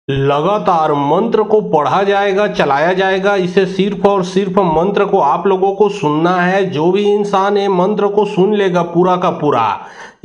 लगातार मंत्र को पढ़ा जाएगा, चलाया जाएगा। इसे सिर्फ और सिर्फ मंत्र को आप लोगों को सुनना है। जो भी इंसान ये मंत्र को सुन लेगा पूरा का पूरा,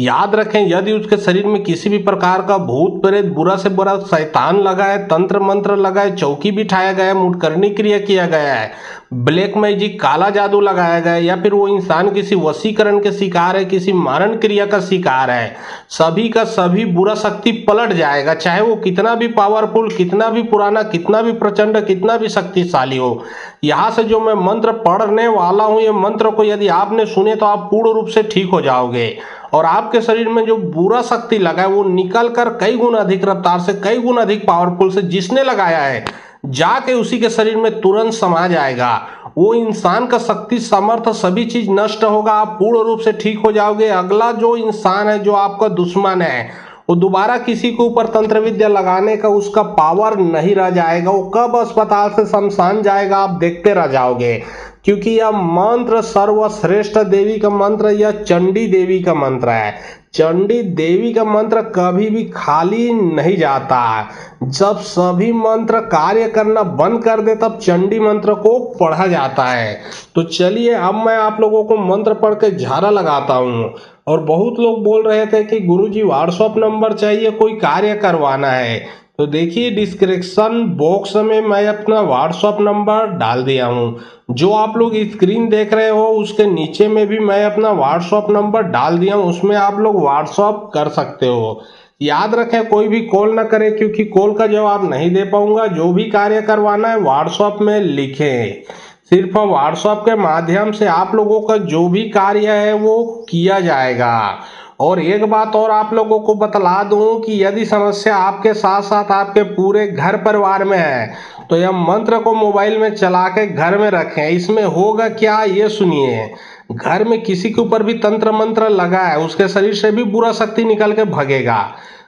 याद रखें, यदि उसके शरीर में किसी भी प्रकार का भूत प्रेत, बुरा से बुरा शैतान लगा है, तंत्र मंत्र लगा है, चौकी बिठाया गया है, मुटकरनी क्रिया किया गया है, ब्लैक मैजिक, काला जादू लगाया गया है, या फिर वो इंसान किसी वशीकरण के शिकार है, किसी मारण क्रिया का शिकार है, सभी का सभी बुरा शक्ति पलट जाएगा। चाहे वो कितना भी पावरफुल, कितना भी पुराना, कितना भी प्रचंड, कितना भी शक्तिशाली हो। यहाँ से जो मैं मंत्र पढ़ने वाला हूँ, ये मंत्र को यदि आपने सुने तो आप पूर्ण रूप से ठीक हो जाओगे और आपके शरीर में जो बुरा शक्ति लगा है वो निकल कर कई गुना अधिक रफ्तार से, कई गुना अधिक पावरफुल से जिसने लगाया है जाके उसी के शरीर में तुरंत समा जाएगा। वो इंसान का शक्ति, समर्थ, सभी चीज नष्ट होगा। आप पूर्ण रूप से ठीक हो जाओगे। अगला जो इंसान है, जो आपका दुश्मन है, वो दोबारा किसी के ऊपर तंत्र विद्या लगाने का उसका पावर नहीं रह जाएगा। वो कब अस्पताल से शमशान जाएगा आप देखते रह जाओगे, क्योंकि यह मंत्र सर्वश्रेष्ठ देवी का मंत्र, यह चंडी देवी का मंत्र है। चंडी देवी का मंत्र कभी भी खाली नहीं जाता। जब सभी मंत्र कार्य करना बंद कर दे तब चंडी मंत्र को पढ़ा जाता है। तो चलिए अब मैं आप लोगों को मंत्र पढ़ के झाड़ा लगाता हूँ। और बहुत लोग बोल रहे थे कि गुरुजी व्हाट्सएप नंबर चाहिए, कोई कार्य करवाना है। तो देखिए डिस्क्रिप्शन बॉक्स में मैं अपना व्हाट्सएप नंबर डाल दिया हूँ। जो आप लोग स्क्रीन देख रहे हो उसके नीचे में भी मैं अपना व्हाट्सएप नंबर डाल दिया हूँ, उसमें आप लोग व्हाट्सएप कर सकते हो। याद रखें, कोई भी कॉल ना करे, क्योंकि कॉल का जवाब नहीं दे पाऊंगा। जो भी कार्य करवाना है व्हाट्सएप में लिखें। सिर्फ व्हाट्सएप के माध्यम से आप लोगों का जो भी कार्य है वो किया जाएगा। और एक बात और आप लोगों को बतला दूं कि यदि समस्या आपके साथ साथ आपके पूरे घर परिवार में है तो यह मंत्र को मोबाइल में चला के घर में रखें। इसमें होगा क्या ये सुनिए। घर में किसी के ऊपर भी तंत्र मंत्र लगा है, उसके शरीर से भी बुरा शक्ति निकल के भगेगा।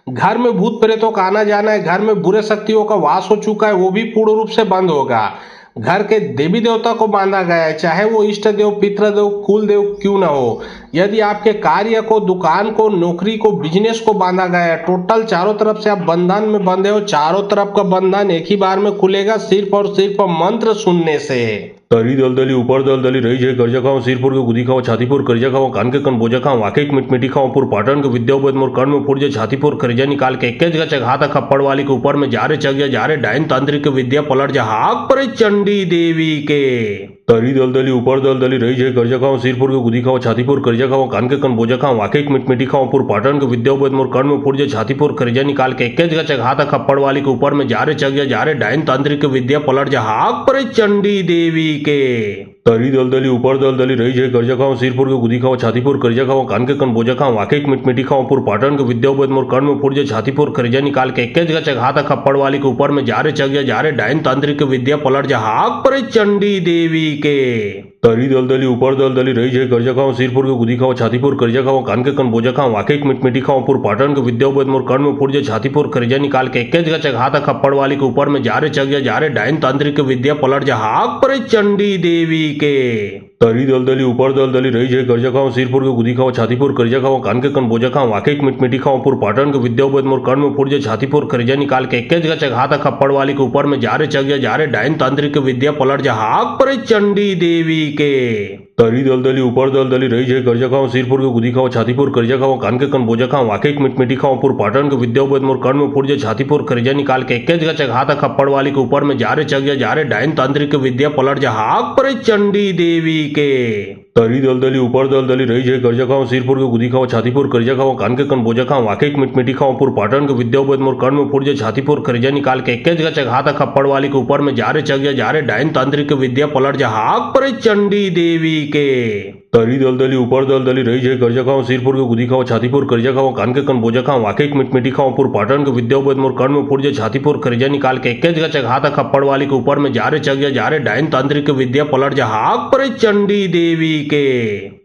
घर में भूत प्रेतों का आना जाना है, घर में बुरे शक्तियों का वास हो चुका है, वो भी पूर्ण रूप से बंद होगा। घर के देवी देवता को बांधा गया है, चाहे वो इष्ट देव, पितृ देव, कुल देव क्यों ना हो। यदि आपके कार्य को, दुकान को, नौकरी को, बिजनेस को बांधा गया है, टोटल चारों तरफ से आप बंधन में बंधे हो, चारों तरफ का बंधन एक ही बार में खुलेगा सिर्फ और सिर्फ मंत्र सुनने से। तरी दलदली ऊपर दलदली रही जय कर्जा खाओ सिरपुर के गुदी खाओ छातीपुर कर्जा खाओ कान के कन बोझा खाओ आके मिट मिटी खाओ पुर पाटन के विद्यावत मोर कर्ण में पुरजे छातीपुर कर्जा निकाल के इक्के जगह चघाता खप्पड़ वाली के ऊपर में जारे चग जा जारे डायन तांत्रिक विद्या पलट जा हाक पर चंडी देवी के। तरी दलदली ऊपर दलदली रही जय कर्जा खाओ सिरपुर के गुदी खाओ छातीपुर कर्जा खाओ कान के कन बोझा खाओ आके मिट मिटी खाओ पुर पाटन के विद्यावत मोर कर्ण में पुरजे छातीपुर कर्जा निकाल के इक्के जगह चघाता खप्पड़ वाली के ऊपर में जारे चग जा जारे डायन तांत्रिक विद्या पलट जा हाक पर चंडी देवी के। तरी दलदली ऊपर दलदली रही जय कर्जा खाओ सिरपुर के गुदी खाओ छातीपुर कर्जा खाओ कान के कन बोझा खाओ आके मिट मिटी खाओ पुर पाटन के विद्यावत मोर कर्ण में पुरजे छातीपुर कर्जा निकाल के इक्के जगह चघाता खप्पड़ वाली के ऊपर में जारे चग जा जारे डायन तांत्रिक विद्या पलट जा हाक पर चंडी देवी के। तरी दलदली ऊपर दलदली रही जय कर्जा खाओ सिरपुर के गुदी खाओ छातीपुर कर्जा खाओ कान के कन बोझा खाओ आके मिट मिटी खाओ पुर पाटन के विद्यावत मोर कर्ण में पुरजे छातीपुर कर्जा निकाल के इक्के जगह चघाता खप्पड़ वाली के ऊपर में जारे चग जा जारे डायन तांत्रिक विद्या पलट जा हाक पर चंडी देवी के। तरी दलदली ऊपर दलदली रही जय कर्जा खाओ सिरपुर के गुदी खाओ छातीपुर कर्जा खाओ कान के कन बोझा खाओ आके मिट मिटी खाओ पुर पाटन के विद्यावत मोर कर्ण में पुरजे छातीपुर कर्जा निकाल के इक्के जगह चघाता खप्पड़ वाली के ऊपर में जारे चग जा जारे डायन तांत्रिक विद्या पलट जा हाक पर चंडी देवी के। तरी दलदली ऊपर दलदली रही जय कर्जा खाओ सिरपुर के गुदी खाओ छातीपुर कर्जा खाओ कान के कन बोझा खाओ आके मिट मिटी खाओ पुर पाटन के विद्यावत मोर कर्ण में पुरजे छातीपुर कर्जा निकाल के इक्के जगह चघाता खप्पड़ वाली के ऊपर में जारे चग जा जारे डायन तांत्रिक विद्या पलट जा हाक पर चंडी देवी के। तरी दलदली ऊपर दलदली रही जय कर्जा खाओ सिरपुर के गुदी खाओ छातीपुर कर्जा खाओ कान के कन बोझा खाओ आके मिट मिटी खाओ पुर पाटन के विद्यावत मोर कर्ण में पुरजे छातीपुर कर्जा निकाल के इक्के जगह चघाता खप्पड़ वाली के ऊपर में जारे चग जा जारे डायन तांत्रिक विद्या पलट जा हाक पर चंडी देवी के। तरी दलदली ऊपर दलदली रही जय कर्जा खाओ सिरपुर के गुदी खाओ छातीपुर कर्जा खाओ कान के कन बोझा खाओ आके मिट मिटी खाओ पुर पाटन के विद्यावत मोर कर्ण में पुरजे छातीपुर कर्जा निकाल के इक्के जगह चघाता खप्पड़ वाली के ऊपर में जारे चग जा जारे डायन तांत्रिक विद्या पलट जा हाक पर चंडी देवी के।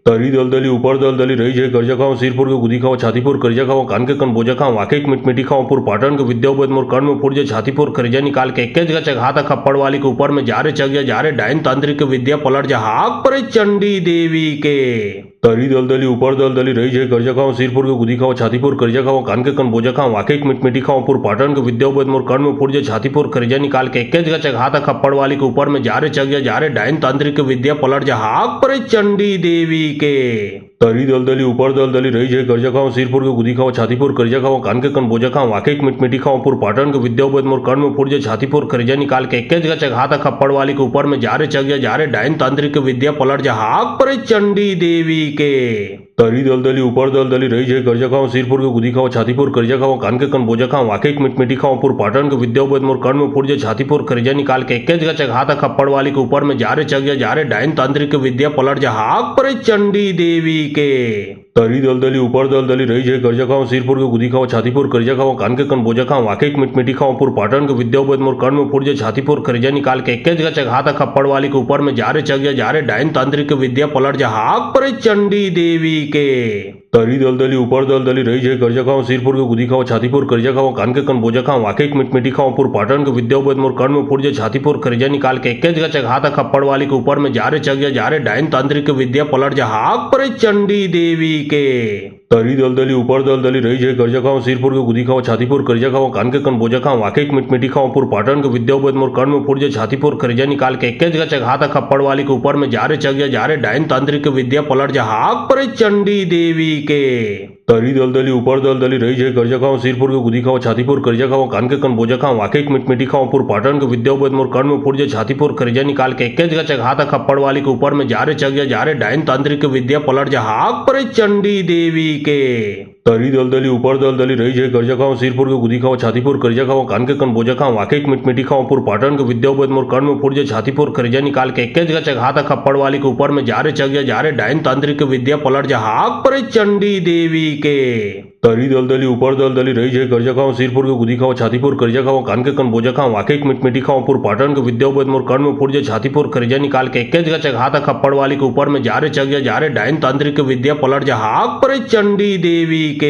तरी दलदली ऊपर दलदली रही जय कर्जा खाओ सिरपुर के गुदी खाओ छातीपुर कर्जा खाओ कान के कन बोझा खाओ आके मिट मिटी खाओ पुर पाटन के विद्यावत मोर कर्ण में पुरजे छातीपुर कर्जा निकाल के इक्के जगह चघाता खप्पड़ वाली के ऊपर में जारे चग जा जारे डायन तांत्रिक विद्या पलट जा हाक पर चंडी देवी के। तरी दलदली ऊपर दलदली रही जय कर्जा खाओ सिरपुर के गुदी खाओ छातीपुर कर्जा खाओ कान के कन बोझा खाओ वाके मिटमिटी खाओ पुर पाटन के विद्यापद मोर कर्ण में फुट छातीपुर कर्जा निकाल के एक जगह चघाता खप्पड़ वाली के ऊपर में जा रे डायन तांत्रिक विद्या पलट जा हाक पर चंडी देवी के तरी दलदली ऊपर दलदली रही जय कर्जा खाओ सिरपुर के गुदी खाओ छातीपुर कर्जा खाओ कान के कन बोझा खाओ वाके मिटमिटी खाओ पुर पाटन के विद्यापद मोर कर्ण में फुट छातीपुर कर्जा निकाल के एक जगह चघाता खप्पड़ वाली के ऊपर में जा रे डायन तांत्रिक विद्या पलट जा हाक पर चंडी देवी के तरी दलदली ऊपर दलदली रही जय कर्जा खाओ सिरपुर के गुदी खाओ छातीपुर कर्जा खाओ कान के कन बोझा खाओ वाके मिटमिटी खाओ पुर पाटन के विद्यापद मोर कर्ण में फुट छातीपुर कर्जा निकाल के एक जगह चघाता खप्पड़ वाली के ऊपर में जा रे डायन तांत्रिक विद्या पलट जा हाक पर चंडी देवी के तरी दलदली ऊपर दलदली रही जय कर्जा खाओ सिरपुर के गुदी खाओ छातीपुर कर्जा खाओ कान के कन बोझा खाओ वाके मिटमिटी खाओ पुर पाटन के विद्यापद मोर कर्ण में फुट छातीपुर कर्जा निकाल के एक जगह चघाता खप्पड़ वाली के ऊपर में जा रे डायन तांत्रिक विद्या पलट जा हाक पर चंडी देवी के तरी दलदली ऊपर दलदली रही जय कर्जा खाओ सिरपुर के गुदी खाओ छातीपुर कर्जा खाओ कान के कन बोझा खाओ वाके मिटमिटी खाओ पुर पाटन के विद्यापद मोर कर्ण में फुट छातीपुर कर्जा निकाल के एक जगह चघाता खप्पड़ वाली के ऊपर में जा रे डायन तांत्रिक विद्या पलट जा हाक पर चंडी देवी के तरी दलदली ऊपर दलदली रही जय कर्जा खाओ सिरपुर के गुदी खाओ छातीपुर कर्जा खाओ कान के कन बोझा खाओ वाके मिटमिटी खाओ पुर पाटन के विद्यापद मोर कर्ण में फुट छातीपुर कर्जा निकाल के एक जगह चघाता खप्पड़ वाली के ऊपर में जा रे डायन तांत्रिक विद्या पलट जा हाक पर चंडी देवी के तरी दलदली ऊपर दलदली रही जय कर्जा खाओ सिरपुर के गुदी खाओ छातीपुर कर्जा खाओ कान के कन बोझा खाओ वाके मिटमिटी खाओ पुर पाटन के विद्यापद मोर कर्ण में फुट छातीपुर कर्जा निकाल के एक जगह चघाता खप्पड़ वाली के ऊपर में जा रे डायन तांत्रिक विद्या पलट जा हाक पर चंडी देवी के तरी दलदली ऊपर दलदली रही जय कर्जा खाओ सिरपुर के गुदी खाओ छातीपुर कर्जा खाओ कान के कन बोझा खाओ वाके मिटमिटी खाओ पुर पाटन के विद्यापद मोर कर्ण में फुट छातीपुर कर्जा निकाल के एक जगह चघाता खप्पड़ वाली के ऊपर में जा रे डायन तांत्रिक विद्या पलट जा हाक पर चंडी देवी के तरी दलदली ऊपर दलदली रही जय कर्जा खाओ सिरपुर के गुदी खाओ छातीपुर कर्जा खाओ कान के कन बोझा खाओ वाके मिटमिटी खाओ पुर पाटन के विद्यापद मोर कर्ण में फुट छातीपुर कर्जा निकाल के एक जगह चघाता खप्पड़ वाली के ऊपर में जा रे डायन तांत्रिक विद्या पलट जा हाक पर चंडी देवी के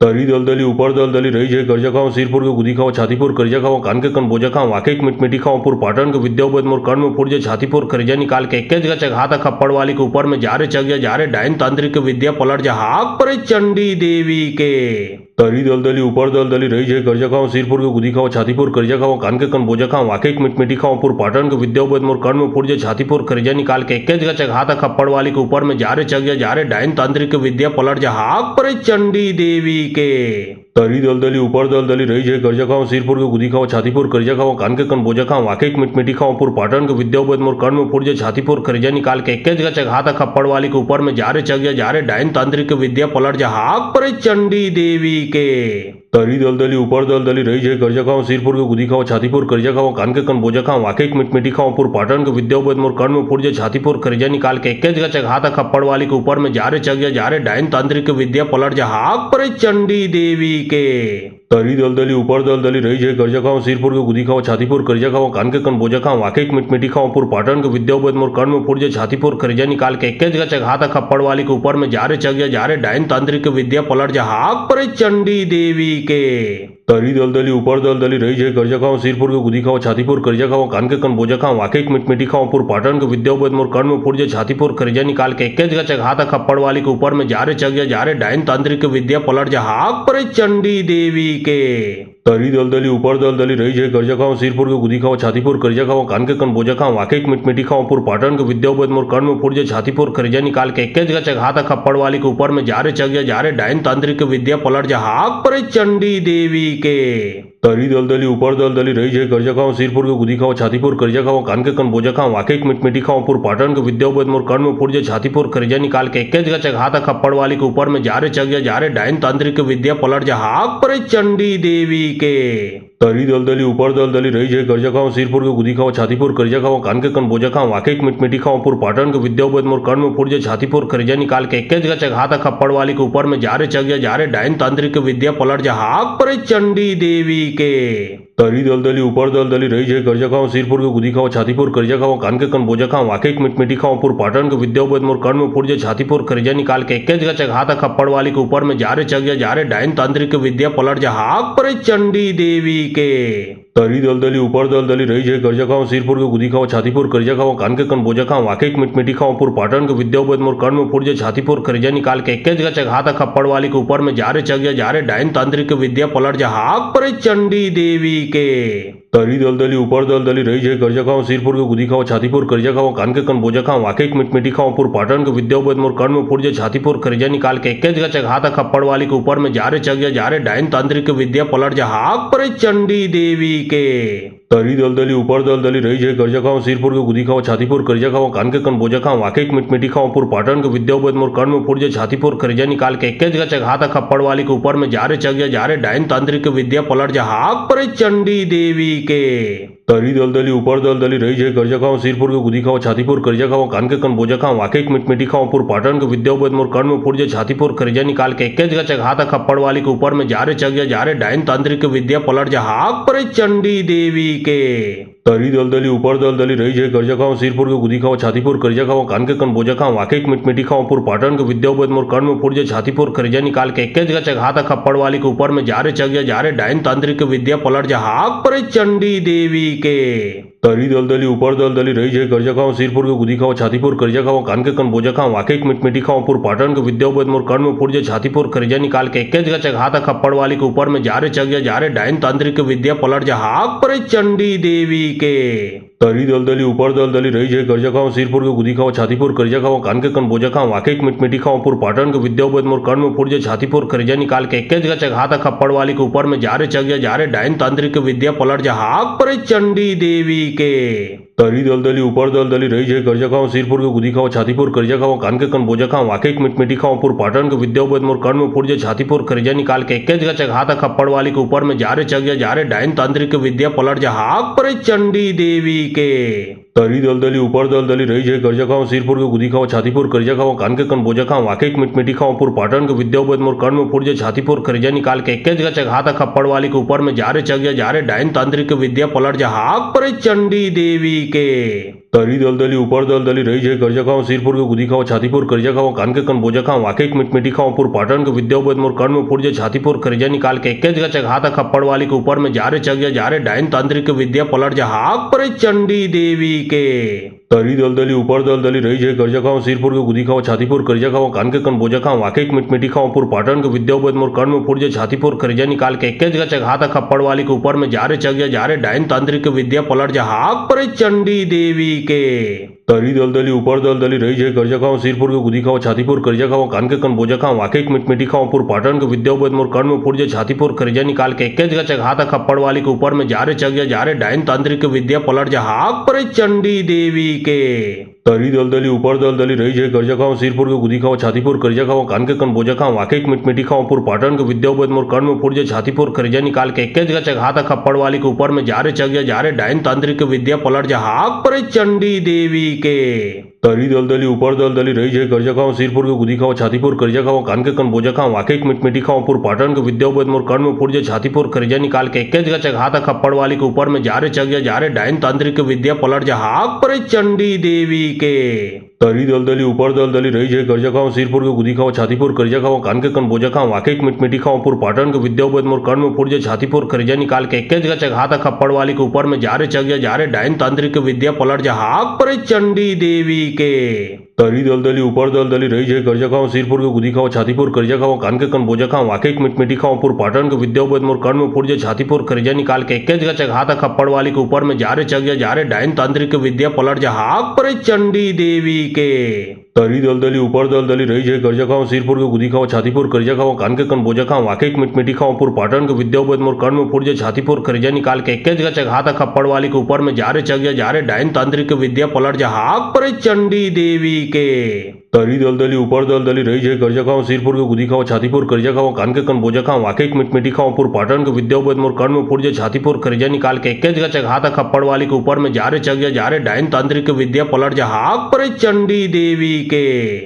तरी दलदली ऊपर दलदली रही जय कर्जा खाओ सिरपुर के गुदी खाओ छातीपुर कर्जा खाओ कान के कन बोझा खाओ वाके मिटमिटी खाओ पुर पाटन के विद्यापद मोर कर्ण में फुट छातीपुर कर्जा निकाल के एक जगह चघाता खप्पड़ वाली के ऊपर में जा रे डायन तांत्रिक विद्या पलट जा हाक पर चंडी देवी के तरी दलदली ऊपर दलदली रही जय कर्जा खाओ सिरपुर के गुदी खाओ छातीपुर कर्जा खाओ कान के कन बोझा खाओ वाके मिटमिटी खाओ पुर पाटन के विद्यापद मोर कर्ण में फुट छातीपुर कर्जा निकाल के एक जगह चघाता खप्पड़ वाली के ऊपर में जा रे डायन तांत्रिक विद्या पलट जा हाक पर चंडी देवी के तरी दलदली ऊपर दलदली रही जय कर्जा खाओ सिरपुर के गुदी खाओ छातीपुर कर्जा खाओ कान के कन बोझा खाओ वाके मिटमिटी खाओ पुर पाटन के विद्यापद मोर कर्ण में फुट छातीपुर कर्जा निकाल के एक जगह चघाता खप्पड़ वाली के ऊपर में जा रे डायन तांत्रिक विद्या पलट जा हाक पर चंडी देवी के तरी दलदली ऊपर दलदली रही जय कर्जा खाओ सिरपुर के गुदी खाओ छातीपुर कर्जा खाओ कान के कन बोझा खाओ वाके मिटमिटी खाओ पुर पाटन के विद्यापद मोर कर्ण में फुट छातीपुर कर्जा निकाल के एक जगह चघाता खप्पड़ वाली के ऊपर में जा रे डायन तांत्रिक विद्या पलट जा हाक पर चंडी देवी के तरी दलदली ऊपर दलदली रही जय कर्जा खाओ सिरपुर के गुदी खाओ छातीपुर कर्जा खाओ कान के कन बोझा खाओ वाके मिटमिटी खाओ पुर पाटन के विद्यापद मोर कर्ण में फुट छातीपुर कर्जा निकाल के एक जगह चघाता खप्पड़ वाली के ऊपर में जा रे डायन तांत्रिक विद्या पलट जा हाक पर चंडी देवी के तरी दलदली ऊपर दलदली रही जय कर्जा खाओ सिरपुर के गुदी खाओ छातीपुर कर्जा खाओ कान के कन बोझा खाओ वाके मिटमिटी खाओ पुर पाटन के विद्यापद मोर कर्ण में फुट छातीपुर कर्जा निकाल के एक जगह चघाता खप्पड़ वाली के ऊपर में जा रे डायन तांत्रिक विद्या पलट जा हाक पर चंडी देवी के तरी दलदली ऊपर दलदली रही जय कर्जा खाओ सिरपुर के गुदी खाओ छातीपुर कर्जा खाओ कान के कन बोझा खाओ वाके मिटमिटी खाओ पुर पाटन के विद्यापद मोर कर्ण में फुट छातीपुर कर्जा निकाल के एक जगह चघाता खप्पड़ वाली के ऊपर में जा रे डायन तांत्रिक विद्या पलट जा हाक पर चंडी देवी के तरी दलदली ऊपर दलदली रही जय कर्जा खाओ सिरपुर के गुदी खाओ छातीपुर कर्जा खाओ कान के कन बोझा खाओ वाके मिटमिटी खाओ पुर पाटन के विद्यापद मोर कर्ण में फुट छातीपुर कर्जा निकाल के एक जगह चघाता खप्पड़ वाली के ऊपर में जा रे डायन तांत्रिक विद्या पलट जा हाक पर चंडी देवी के तरी दलदली ऊपर दलदली रही जय कर्जा खाओ सिरपुर के गुदी खाओ छातीपुर कर्जा खाओ कान के कन बोझा खाओ वाके मिटमिटी खाओ पुर पाटन के विद्यापद मोर कर्ण में फुट छातीपुर कर्जा निकाल के एक जगह चघाता खप्पड़ वाली के ऊपर में जा रे डायन तांत्रिक विद्या पलट जा हाक पर चंडी देवी के तरी दलदली ऊपर दलदली रही जय कर्जा खाओ सिरपुर के गुदी खाओ छातीपुर कर्जा खाओ कान के कन बोझा खाओ वाके मिटमिटी खाओ पुर पाटन के विद्यापद मोर कर्ण में फुट छातीपुर कर्जा निकाल के एक जगह चघाता खप्पड़ वाली के ऊपर में जा रे डायन तांत्रिक विद्या पलट जा हाक पर चंडी देवी के तरी दलदली ऊपर दलदली रही जय कर्जा खाओ सिरपुर के गुदी खाओ छातीपुर कर्जा खाओ कान के कन बोझा खाओ वाके मिटमिटी खाओ पुर पाटन के विद्यावत मोर कर्ण में पुरजे छातीपुर कर्जा निकाल के एक जगह चघाता खप्पड़ वाली के ऊपर में जारे चग गया जारे डाइन तांत्रिक विद्या पलट जा हाक पर चंडी देवी के तरी दलदली ऊपर दलदली रही जय कर्जा खाओ सिरपुर के गुदी खाओ छातीपुर कर्जा खाओ कान के कन बोझा खाओ वाके मिटमिटी खाओ पुर पाटन के विद्यावत मोर कर्ण में पुरजे छातीपुर कर्जा निकाल के एक जगह चघाता खप्पड़ वाली के ऊपर में जारे चग गया जारे डाइन तांत्रिक विद्या पलट जा हाक पर चंडी देवी के तरी दलदली ऊपर दलदली रही जय कर्जा खाओ सिरपुर के गुदी खाओ छातीपुर कर्जा खाओ कान के कन बोझा खाओ वाके मिटमिटी खाओ पुर पाटन के विद्यावत मोर कर्ण में पुरजे छातीपुर कर्जा निकाल के एक जगह चघाता खप्पड़ वाली के ऊपर में जारे चग गया जारे डाइन तांत्रिक विद्या पलट जा हाक पर चंडी देवी के तरी दलदली ऊपर दलदली रही जय कर्जा खाओ सिरपुर के गुदी खाओ छातीपुर कर्जा खाओ कान के कन बोझा खाओ वाके मिटमिटी खाओ पुर पाटन के विद्यावत मोर कर्ण में पुरजे छातीपुर कर्जा निकाल के एक जगह चघाता खप्पड़ वाली के ऊपर में जारे चग गया जारे डाइन तांत्रिक विद्या पलट जा हाक पर चंडी देवी के तरी दलदली ऊपर दलदली रही जय कर्जा खाओ सिरपुर के गुदी खाओ छातीपुर कर्जा खाओ कान के कन बोझा खाओ वाके मिटमिटी खाओ पुर पाटन के विद्यावत मोर कर्ण में पुरजे छातीपुर कर्जा निकाल के एक जगह चघाता खप्पड़ वाली के ऊपर में जारे चग गया जारे डाइन तांत्रिक विद्या पलट जा हाक पर चंडी देवी के तरी दलदली ऊपर दलदली रही जय कर्जा खाओ सिरपुर के गुदी खाओ छातीपुर कर्जा खाओ कान के कन बोझा खाओ वाके मिटमिटी खाओ पुर पाटन के विद्यावत मोर कर्ण में पुरजे छातीपुर कर्जा निकाल के एक जगह चघाता खप्पड़ वाली के ऊपर में जारे चग गया जारे डाइन तांत्रिक विद्या पलट जा हाक पर चंडी देवी के तरी दलदली ऊपर दलदली रही जय कर्जा खाओ सिरपुर के गुदी खाओ छातीपुर कर्जा खाओ कान के कन बोझा खाओ वाके मिटमिटी खाओ पुर पाटन के विद्यावत मोर कर्ण में पुरजे छातीपुर कर्जा निकाल के एक जगह चघाता खप्पड़ वाली के ऊपर में जारे चग गया जारे डाइन तांत्रिक विद्या पलट जा हाक पर चंडी देवी के तरी दलदली ऊपर दलदली रही जय कर्जा खाओ सिरपुर के गुदी खाओ छातीपुर कर्जा खाओ कान के कन बोझा खाओ वाके मिटमिटी खाओ पुर पाटन के विद्यावत मोर कर्ण में पुरजे छातीपुर कर्जा निकाल के एक जगह चघाता खप्पड़ वाली के ऊपर में जारे चग गया जारे डाइन तांत्रिक विद्या पलट जा हाक पर चंडी देवी के तरी दलदली ऊपर दलदली रही जय कर्जा खाओ सिरपुर के गुदी खाओ छातीपुर कर्जा खाओ कान के कन बोझा खाओ वाके मिटमिटी खाओ पुर पाटन के विद्यावत मोर कर्ण में पुरजे छातीपुर कर्जा निकाल के एक जगह चघाता खप्पड़ वाली के ऊपर में जारे चग गया जारे डाइन तांत्रिक विद्या पलट जा हाक पर चंडी देवी के तरी दलदली ऊपर दलदली रही जय कर्जा खाओ सिरपुर के गुदी खाओ छातीपुर कर्जा खाओ कान के कन बोझा खाओ वाके मिटमिटी खाओ पुर पाटन के विद्यावत मोर कर्ण में पुरजे छातीपुर कर्जा निकाल के एक जगह चघाता खप्पड़ वाली के ऊपर में जारे चग गया जारे डाइन तांत्रिक विद्या पलट जा हाक पर चंडी देवी के तरी दलदली ऊपर दलदली रही जय कर्जा खाओ सिरपुर के गुदी खाओ छातीपुर कर्जा खाओ कान के कन बोझा खाओ वाके मिटमिटी खाओ पुर पाटन के विद्यावत मोर कर्ण में पुरजे छातीपुर कर्जा निकाल के एक जगह चघाता खप्पड़ वाली के ऊपर में जारे चग गया जारे डाइन तांत्रिक विद्या पलट जा हाक पर चंडी देवी के तरी दलदली ऊपर दलदली रही जय कर्जा खाओ सिरपुर के गुदी खाओ छातीपुर कर्जा खाओ कान के कन बोझा खाओ वाके मिटमिटी खाओ पुर पाटन के विद्यावत मोर कर्ण में पुरजे छातीपुर कर्जा निकाल के एक जगह चघाता खप्पड़ वाली के ऊपर में जारे चग गया जारे डाइन तांत्रिक विद्या पलट जा हाक पर चंडी देवी के तरी दलदली ऊपर दलदली रही जय कर्जा खाओ सिरपुर के गुदी खाओ छातीपुर कर्जा खाओ कान के कन बोझा खाओ वाके मिटमिटी खाओ पुर पाटन के विद्यावत मोर कर्ण में पुरजे छातीपुर कर्जा निकाल के एक जगह चघाता खप्पड़ वाली के ऊपर में जारे चग गया जारे डाइन तांत्रिक विद्या पलट जा हाक पर चंडी देवी के तरी दलदली ऊपर दलदली रही जय कर्जा खाओ सिरपुर के गुदी खाओ छातीपुर कर्जा खाओ कान के कन बोझा खाओ वाके मिटमिटी खाओ पुर पाटन के विद्यावत मोर कर्ण में पुरजे छातीपुर कर्जा निकाल के एक जगह चघाता खप्पड़ वाली के ऊपर में जारे चग गया जारे डाइन तांत्रिक विद्या पलट जा हाक पर चंडी देवी के तरी दलदली ऊपर दलदली रही जय कर्जा खाओ सिरपुर के गुदी खाओ छातीपुर कर्जा खाओ कान के कन बोझा खाओ वाके मिटमिटी खाओ पुर पाटन के विद्यावत मोर कर्ण में पुरजे छातीपुर कर्जा निकाल के एक जगह चघाता खप्पड़ वाली के ऊपर में जारे चग गया जारे डाइन तांत्रिक विद्या पलट जा हाक पर चंडी देवी के तरी दलदली ऊपर दलदली रही जय कर्जा खाओ सिरपुर के गुदी खाओ छातीपुर कर्जा खाओ कान के कन बोझा खाओ वाके मिटमिटी खाओ पुर पाटन के विद्यावत मोर कर्ण में पुरजे छातीपुर कर्जा निकाल के एक जगह चघाता खप्पड़ वाली के ऊपर में जारे चग गया जारे डाइन तांत्रिक विद्या पलट जा हाक पर चंडी देवी के तरी दलदली ऊपर दलदली रही जय कर्जा खाओ सिरपुर के गुदी खाओ छातीपुर कर्जा खाओ कान के कन बोझा खाओ वाके मिटमिटी खाओ पुर पाटन के विद्यावत मोर कर्ण में पुरजे छातीपुर कर्जा निकाल के एक जगह चघाता खप्पड़ वाली के ऊपर में जारे चग गया जारे डाइन तांत्रिक विद्या पलट जा हाक पर चंडी देवी के तरी दलदली ऊपर दलदली रही जय कर्जा खाओ सिरपुर के गुदी खाओ छातीपुर कर्जा खाओ कान के कन बोझा खाओ वाके मिटमिटी खाओ पुर पाटन के विद्यावत मोर कर्ण में पुरजे छातीपुर कर्जा निकाल के एक जगह चघाता खप्पड़ वाली के ऊपर में जारे चग गया जारे डाइन तांत्रिक विद्या पलट जा हाक पर चंडी देवी के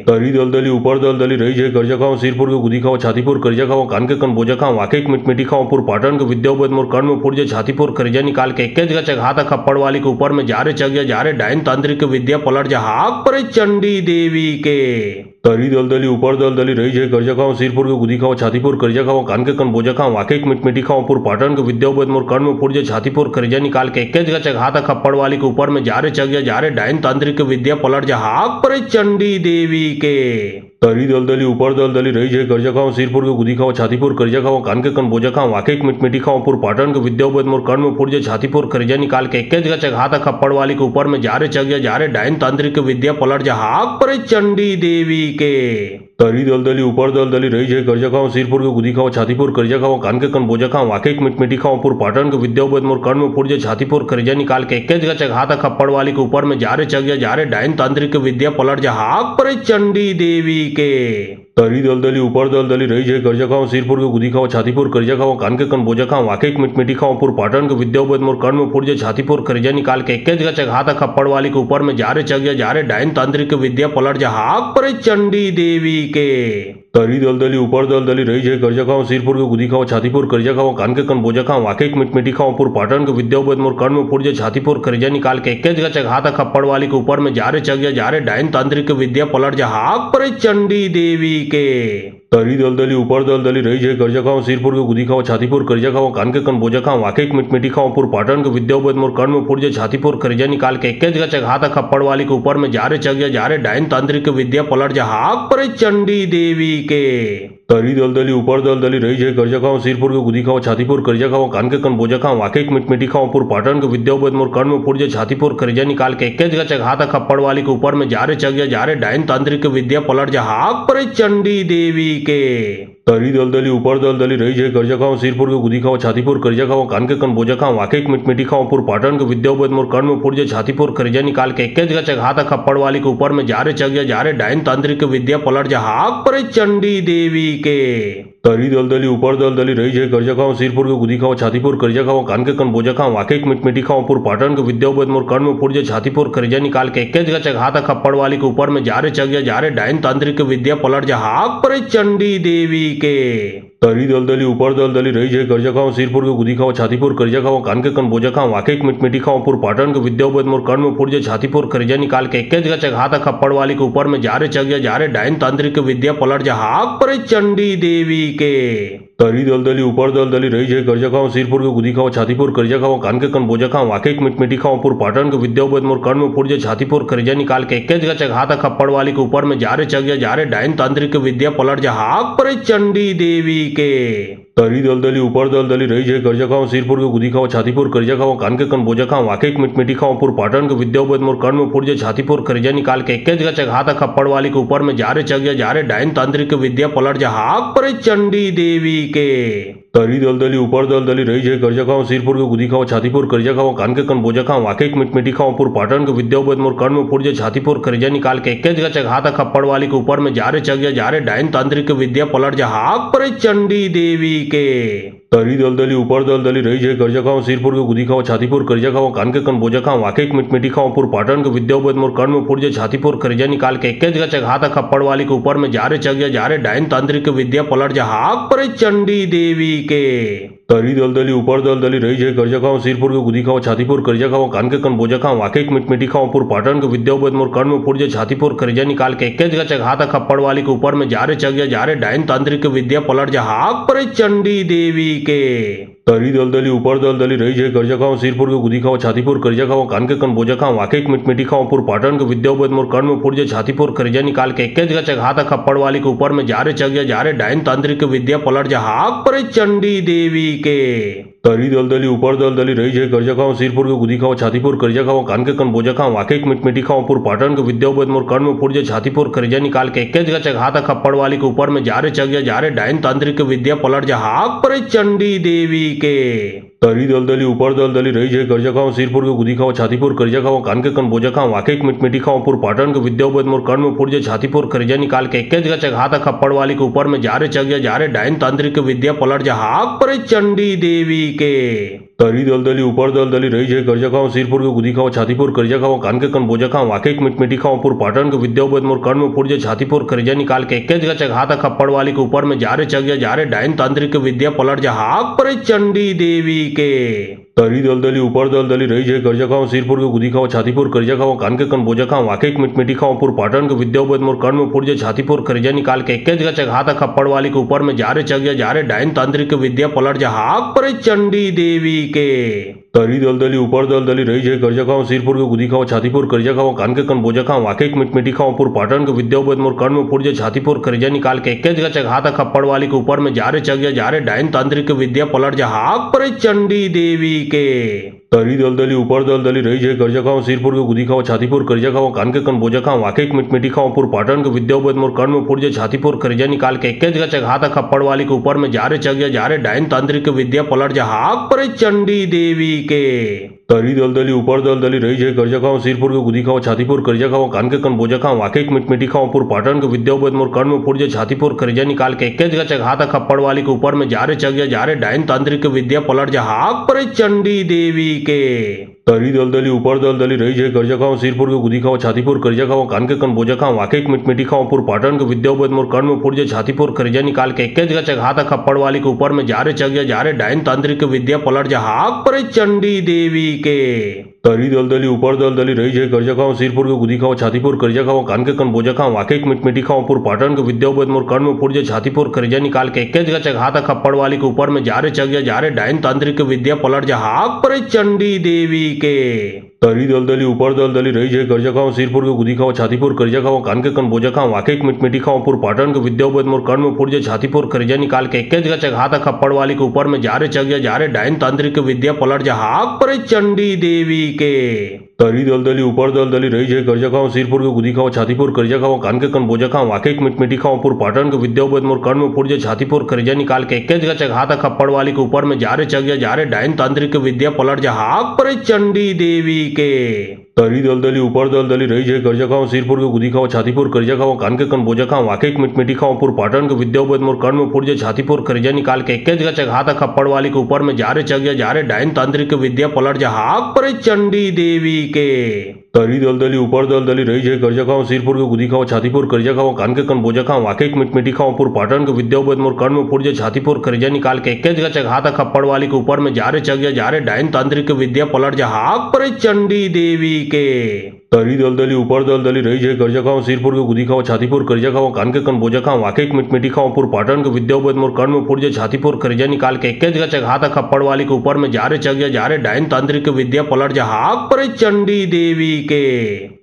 तरी दलदली ऊपर दलदली रही जय कर्जा खाओ सिरपुर के गुदी खाओ छातीपुर कर्जा खाओ कान के कन बोझा खाओ वाके मिटमिटी खाओ पुर पाटन के विद्यावत मोर कर्ण में पुरजे छातीपुर कर्जा निकाल के एक जगह चघाता खप्पड़ वाली के ऊपर में जारे चग गया जारे डाइन तांत्रिक विद्या पलट जा हाक पर चंडी देवी के तरी दलदली ऊपर दलदली रही जय कर्जा खाओ सिरपुर के गुदी खाओ छातीपुर कर्जा खाओ कान के कन बोझा खाओ वाके मिटमिटी खाओ पुर पाटन के विद्यापद मोर कर्ण में फुट जे छातीपुर कर्जा निकाल के एक जगह चघाता खप्पड़ वाली के ऊपर में जारे चग जा जारे डायन तांत्रिक के विद्या पलट जा हाक पर चंडी देवी के तरी दलदली ऊपर दलदली रही जय कर्जा खाओ सिरपुर के गुदी खाओ छातीपुर कर्जा खाओ कान के कन बोझा खाओ वाके मिटमिटी खाओ पुर पाटन के विद्यापद मोर कर्ण में फुट जे छातीपुर कर्जा निकाल के एक जगह चघाता खप्पड़ वाली के ऊपर में जारे चग जा जारे डायन तांत्रिक के विद्या पलट जा हाक पर चंडी देवी के तरी दलदली ऊपर दलदली रही जय कर्जा खाओ सिरपुर के गुदी खाओ छातीपुर कर्जा खाओ कान के कन बोझा खाओ वाके मिटमिटी खाओ पुर पाटन के विद्यापद मोर कर्ण में फुट जे छातीपुर कर्जा निकाल के एक जगह चघाता खप्पड़ वाली के ऊपर में जारे चग जा जारे डायन तांत्रिक के विद्या पलट जा हाक पर चंडी देवी के तरी दलदली ऊपर दलदली रही जय कर्जा खाओ सिरपुर के गुदी खाओ छातीपुर कर्जा खाओ कान के कन बोझा खाओ वाके मिटमिटी खाओ पुर पाटन के विद्यापद मोर कर्ण में फुट जे छातीपुर कर्जा निकाल के एक जगह चघाता खप्पड़ वाली के ऊपर में जारे चग जा जारे डायन तांत्रिक के विद्या पलट जा हाक पर चंडी देवी के तरी दलदली ऊपर दलदली रही जय कर्जा खाओ सिरपुर के गुदी खाओ छातीपुर कर्जा खाओ कान के कन बोझा खाओ वाके मिटमिटी खाओ पुर पाटन के विद्यापद मोर कर्ण में फुट जे छातीपुर कर्जा निकाल के एक जगह चघाता खप्पड़ वाली के ऊपर में जारे चग जा जारे डायन तांत्रिक के विद्या पलट जा हाक पर चंडी देवी के तरी दलदली ऊपर दलदली रही जय कर्जा खाओ सिरपुर के गुदी खाओ छातीपुर कर्जा खाओ कान के कन बोझा खाओ वाके मिटमिटी खाओ पुर पाटन के विद्यापद मोर कर्ण में फुट जे छातीपुर कर्जा निकाल के एक जगह चघाता खप्पड़ वाली के ऊपर में जारे चग जा जारे डायन तांत्रिक के विद्या पलट जा हाक पर चंडी देवी के तरी दलदली ऊपर दलदली रही जय कर्जा खाओ सिरपुर के गुदी खाओ छातीपुर कर्जा खाओ कान के कन बोझा खाओ वाके मिटमिटी खाओ पुर पाटन के विद्यापद मोर कर्ण में फुट जे छातीपुर कर्जा निकाल के एक जगह चघाता खप्पड़ वाली के ऊपर में जारे चग जा जारे डायन तांत्रिक के विद्या पलट जा हाक पर चंडी देवी के तरी दलदली ऊपर दलदली रही जय कर्जा खाओ सिरपुर के गुदी खाओ छातीपुर कर्जा खाओ कान के कन बोझा खाओ वाके मिटमिटी खाओ पुर पाटन के विद्यापद मोर कर्ण में फुट जे छातीपुर कर्जा निकाल के एक जगह चघाता खप्पड़ वाली के ऊपर में जारे चग जा जारे डायन तांत्रिक के विद्या पलट जा हाक पर चंडी देवी के तरी दलदली ऊपर दलदली रही जय कर्जा खाओ सिरपुर के गुदी खाओ छातीपुर कर्जा खाओ कान के कन बोझा खाओ वाके मिटमिटी खाओ पुर पाटन के विद्यापद मोर कर्ण में फुट जे छातीपुर कर्जा निकाल के एक जगह चघाता खप्पड़ वाली के ऊपर में जारे चग जा जारे डायन तांत्रिक के विद्या पलट जा हाक पर चंडी देवी के तरी दलदली ऊपर दलदली रही जय कर्जा खाओ सिरपुर के गुदी खाओ छातीपुर कर्जा खाओ कान के कन बोझा खाओ वाके मिटमिटी खाओ पुर पाटन के विद्यापद मोर कर्ण में फुट जे छातीपुर कर्जा निकाल के एक जगह चघाता खप्पड़ वाली के ऊपर में जारे चग जा जारे डायन तांत्रिक के विद्या पलट जा हाक पर चंडी देवी के तरी दलदली ऊपर दलदली रही जय कर्जा खाओ सिरपुर के गुदी खाओ छातीपुर कर्जा खाओ कान के कन बोझा खाओ वाके मिटमिटी खाओ पुर पाटन के विद्यापद मोर कर्ण में फुट जे छातीपुर कर्जा निकाल के एक जगह चघाता खप्पड़ वाली के ऊपर में जारे चग जा जारे डायन तांत्रिक के विद्या पलट जा हाक पर चंडी देवी के तरी दलदली ऊपर दलदली रही जय कर्जा खाओ सिरपुर के गुदी खाओ छातीपुर कर्जा खाओ कान के कन बोझा खाओ वाके मिटमिटी खाओ पुर पाटन के विद्यापद मोर कर्ण में फुट जे छातीपुर कर्जा निकाल के एक जगह चघाता खप्पड़ वाली के ऊपर में जारे चग जा जारे डायन तांत्रिक के विद्या पलट जा हाक पर चंडी देवी के तरी दलदली ऊपर दलदली रही जय कर्जा खाओ सिरपुर के गुदी खाओ छातीपुर कर्जा खाओ कान के कन बोझा खाओ वाके मिटमिटी खाओ पुर पाटन के विद्यापद मोर कर्ण में फुट जे छातीपुर कर्जा निकाल के एक जगह चघाता खप्पड़ वाली के ऊपर में जारे चग जा जारे डायन तांत्रिक के विद्या पलट जा हाक पर चंडी देवी के तरी दलदली ऊपर दलदली रही जय कर्जा खाओ सिरपुर के गुदी खाओ छातीपुर कर्जा खाओ कान के कन बोझा खाओ वाके मिटमिटी खाओ पुर पाटन के विद्यापद मोर कर्ण में फुट जे छातीपुर कर्जा निकाल के एक जगह चघाता खप्पड़ वाली के ऊपर में जारे चग जा जारे डायन तांत्रिक के विद्या पलट जा हाक पर चंडी देवी के तरी दलदली ऊपर दलदली रही जय कर्जा खाओ सिरपुर के गुदी खाओ छातीपुर कर्जा खाओ कान के कन बोझा खाओ वाके मिटमिटी खाओ पुर पाटन के विद्यापद मोर कर्ण में फुट जे छातीपुर कर्जा निकाल के एक जगह चघाता खप्पड़ वाली के ऊपर में जारे चग जा जारे डायन तांत्रिक के विद्या पलट जा हाक पर चंडी देवी के तरी दलदली ऊपर दलदली रही जय कर्जा खाओ सिरपुर के गुदी खाओ छातीपुर कर्जा खाओ कान के कन बोझा खाओ वाके मिटमिटी खाओ पुर पाटन के विद्यापद मोर कर्ण में फुट जे छातीपुर कर्जा निकाल के एक जगह चघाता खप्पड़ वाली के ऊपर में जारे चग जा जारे डायन तांत्रिक के विद्या पलट जा हाक पर चंडी देवी के तरी दलदली ऊपर दलदली रही जय कर्जा खाओ सिरपुर के गुदी खाओ छातीपुर कर्जा खाओ कान के कन बोझा खाओ वाके मिटमिटी खाओ पुर पाटन के विद्यापद मोर कर्ण में फुट जे छातीपुर कर्जा निकाल के एक जगह चघाता खप्पड़ वाली के ऊपर में जारे चग जा जारे डायन तांत्रिक के विद्या पलट जा हाक पर चंडी देवी के तरी दलदली ऊपर दलदली रही जय कर्जा खाओ सिरपुर के गुदी खाओ छातीपुर कर्जा खाओ कान के कन बोझा खाओ वाके मिटमिटी खाओ पुर पाटन के विद्यापद मोर कर्ण में फुट जे छातीपुर कर्जा निकाल के एक जगह चघाता खप्पड़ वाली के ऊपर में जारे चग जा जारे डायन तांत्रिक के विद्या पलट जा हाक पर चंडी देवी के तरी दलदली ऊपर दलदली रही जय कर्जा खाओ सिरपुर के गुदी खाओ छातीपुर कर्जा खाओ कान के कन बोझा खाओ वाके मिटमिटी खाओ पुर पाटन के विद्यापद मोर कर्ण में फुट जे छातीपुर कर्जा निकाल के एक जगह चघाता खप्पड़ वाली के ऊपर में जारे चग जा जारे डायन तांत्रिक के विद्या पलट जा हाक पर चंडी देवी के तरी दलदली ऊपर दलदली रही जय कर्जा खाओ सिरपुर के गुदी खाओ छातीपुर कर्जा खाओ कान के कन बोझा खाओ वाके मिटमिटी खाओ पुर पाटन के विद्यावत मोर कर्ण में पुरजे छातीपुर कर्जा निकाल के एक जगह चघाता खप्पड़ वाली के ऊपर में जा रे डायन तांत्रिक विद्या पलट जा हाक पर चंडी देवी के तरी दलदली ऊपर दलदली रही जय कर्जा खाओ सिरपुर के गुदी खाओ छातीपुर कर्जा खाओ कान के कन बोझा खाओ वाके मिटमिटी खाओ पुर पाटन के विद्यावत मोर कर्ण में पुरजे छातीपुर कर्जा निकाल के एक जगह चघाता खप्पड़ वाली के ऊपर में जा रे डायन तांत्रिक विद्या पलट जा हाक पर चंडी देवी के तरी दलदली ऊपर दलदली रही जय कर्जा खाओ सिरपुर के गुदी खाओ छातीपुर कर्जा खाओ कान के कन बोझा खाओ वाके मिटमिटी खाओ पुर पाटन के विद्यावत मोर कर्ण में पुरजे छातीपुर कर्जा निकाल के एक जगह चघाता खप्पड़ वाली के ऊपर में जा रे डायन तांत्रिक विद्या पलट जा हाक पर चंडी देवी के तरी दलदली ऊपर दलदली रही जय कर्जा खाओ सिरपुर के गुदी खाओ छातीपुर कर्जा खाओ कान के कन बोझा खाओ वाके मिटमिटी खाओ पुर पाटन के विद्यावत मोर कर्ण में पुरजे छातीपुर कर्जा निकाल के एक जगह चघाता खप्पड़ वाली के ऊपर में जा रे डायन तांत्रिक विद्या पलट जा हाक पर चंडी देवी के तरी दलदली ऊपर दलदली रही जय कर्जा खाओ सिरपुर के गुदी खाओ छातीपुर कर्जा खाओ कान के कन बोझा खाओ वाके मिटमिटी खाओ पुर पाटन के विद्यावत मोर कर्ण में पुरजे छातीपुर कर्जा निकाल के एक जगह चघाता खप्पड़ वाली के ऊपर में जा रे डायन तांत्रिक विद्या पलट जा हाक पर चंडी देवी के तरी दलदली ऊपर दलदली रही जय कर्जा खाओ सिरपुर के गुदी खाओ छातीपुर कर्जा खाओ कान के कन बोझा खाओ वाके मिटमिटी खाओ पुर पाटन के विद्यावत मोर कर्ण में पुरजे छातीपुर कर्जा निकाल के एक जगह चघाता खप्पड़ वाली के ऊपर में जा रे डायन तांत्रिक विद्या पलट जा हाक पर चंडी देवी के तरी दलदली ऊपर दलदली रही जय कर्जा खाओ सिरपुर के गुदी खाओ छातीपुर कर्जा खाओ कान के कन बोझा खाओ वाके मिटमिटी खाओ पुर पाटन के विद्यावत मोर कर्ण में पुरजे छातीपुर कर्जा निकाल के एक जगह चघाता खप्पड़ वाली के ऊपर में जा रे डायन तांत्रिक विद्या पलट जा हाक पर चंडी देवी के तरी दलदली ऊपर दलदली रही जय कर्जा खाओ सिरपुर के गुदी खाओ छातीपुर कर्जा खाओ कान के कन बोझा खाओ वाके मिटमिटी खाओ पुर पाटन के विद्यावत मोर कर्ण में पुरजे छातीपुर कर्जा निकाल के एक जगह चघाता खप्पड़ वाली के ऊपर में जा रे डायन तांत्रिक विद्या पलट जा हाक पर चंडी देवी के तरी दलदली ऊपर दलदली रही जय कर्जा खाओ सिरपुर के गुदी खाओ छातीपुर कर्जा खाओ कान के कन बोझा खाओ वाके मिटमिटी खाओ पुर पाटन के विद्यावत मोर कर्ण में पुरजे छातीपुर कर्जा निकाल के एक जगह चघाता खप्पड़ वाली के ऊपर में जा रे डायन तांत्रिक विद्या पलट जा हाक पर चंडी देवी के तरी दलदली ऊपर दलदली रही जय कर्जा खाओ सिरपुर के गुदी खाओ छातीपुर कर्जा खाओ कान के कन बोझा खाओ वाके मिटमिटी खाओ पुर पाटन के विद्यावत मोर कर्ण में पुरजे छातीपुर कर्जा निकाल के एक जगह चघाता खप्पड़ वाली के ऊपर में जा रे डायन तांत्रिक विद्या पलट जा हाक पर चंडी देवी के तरी दलदली ऊपर दलदली रही जय कर्जा खाओ सिरपुर के गुदी खाओ छातीपुर कर्जा खाओ कान के कन बोझा खाओ वाके मिटमिटी खाओ पुर पाटन के विद्यावत मोर कर्ण में पुरजे छातीपुर कर्जा निकाल के एक जगह चघाता खप्पड़ वाली के ऊपर में जा रे डायन तांत्रिक विद्या पलट जा हाक पर चंडी देवी के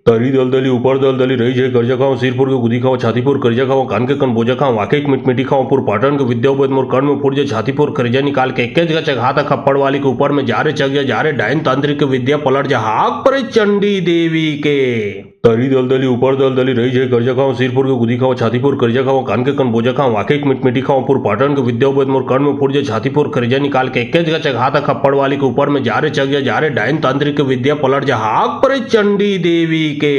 तरी दलदली ऊपर दलदली रही जय कर्जा खाओ सिरपुर के गुदी खाओ छातीपुर कर्जा खाओ कान के कन बोझा खाओ वाके मिटमिटी खाओ पुर पाटन के विद्यावत मोर कर्ण में पुरजे छातीपुर कर्जा निकाल के एक जगह चघाता खप्पड़ वाली के ऊपर में जा रे डायन तांत्रिक विद्या पलट जा हाक पर चंडी देवी के तरी दलदली ऊपर दलदली रही जय कर्जा खाओ सिरपुर के गुदी खाओ छातीपुर कर्जा खाओ कान के कन बोझा खाओ वाके मिटमिटी खाओ पुर पाटन के विद्यावत मोर कर्ण में पुरजे छातीपुर कर्जा निकाल के एक जगह चघाता खप्पड़ वाली के ऊपर में जा रे डायन तांत्रिक विद्या पलट जा हाक पर चंडी देवी के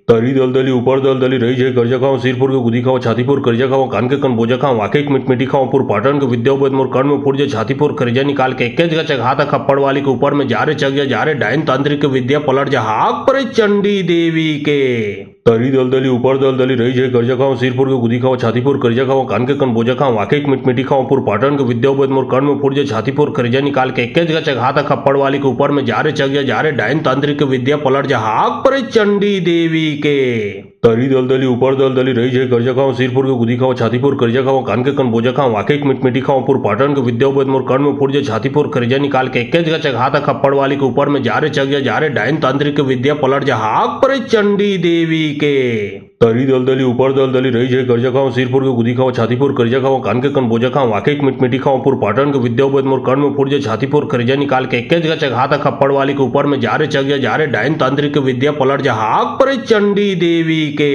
तरी दलदली ऊपर दलदली रही जय कर्जा खाओ सिरपुर के गुदी खाओ छातीपुर कर्जा खाओ कान के कन बोझा खाओ वाके मिटमिटी खाओ पुर पाटन के विद्यावत मोर कर्ण में पुरजे छातीपुर कर्जा निकाल के एक जगह चघाता खप्पड़ वाली के ऊपर में जा रे डायन तांत्रिक विद्या पलट जा हाक पर चंडी देवी के तरी दलदली ऊपर दलदली रही जय कर्जा खाओ सिरपुर के गुदी खाओ छातीपुर कर्जा खाओ कान के कन बोझा खाओ वाके मिटमिटी खाओ पुर पाटन के विद्यावत मोर कर्ण में पुरजे छातीपुर कर्जा निकाल के एक जगह चघाता खप्पड़ वाली के ऊपर में जा रे डायन तांत्रिक विद्या पलट जा हाक पर चंडी देवी के तरी दलदली ऊपर दलदली रही जय कर्जा खाओ सिरपुर के गुदी खाओ छातीपुर कर्जा खाओ कान के कन बोझा खाओ वाके मिटमिटी खाओ पुर पाटन के विद्यावत मोर कर्ण में पुरजे छातीपुर कर्जा निकाल के एक जगह चघाता खप्पड़ वाली के ऊपर में जा रे डायन तांत्रिक विद्या पलट जा हाक पर चंडी देवी के तरी दलदली ऊपर दलदली रही जय कर्जा खाओ सिरपुर के गुदी खाओ छातीपुर कर्जा खाओ कान के कन बोझा खाओ वाके मिटमिटी खाओ पुर पाटन के विद्यावत मोर कर्ण में पुरजे छातीपुर कर्जा निकाल के एक जगह चघाता खप्पड़ वाली के ऊपर में जा रे डायन तांत्रिक विद्या पलट जा हाक पर चंडी देवी के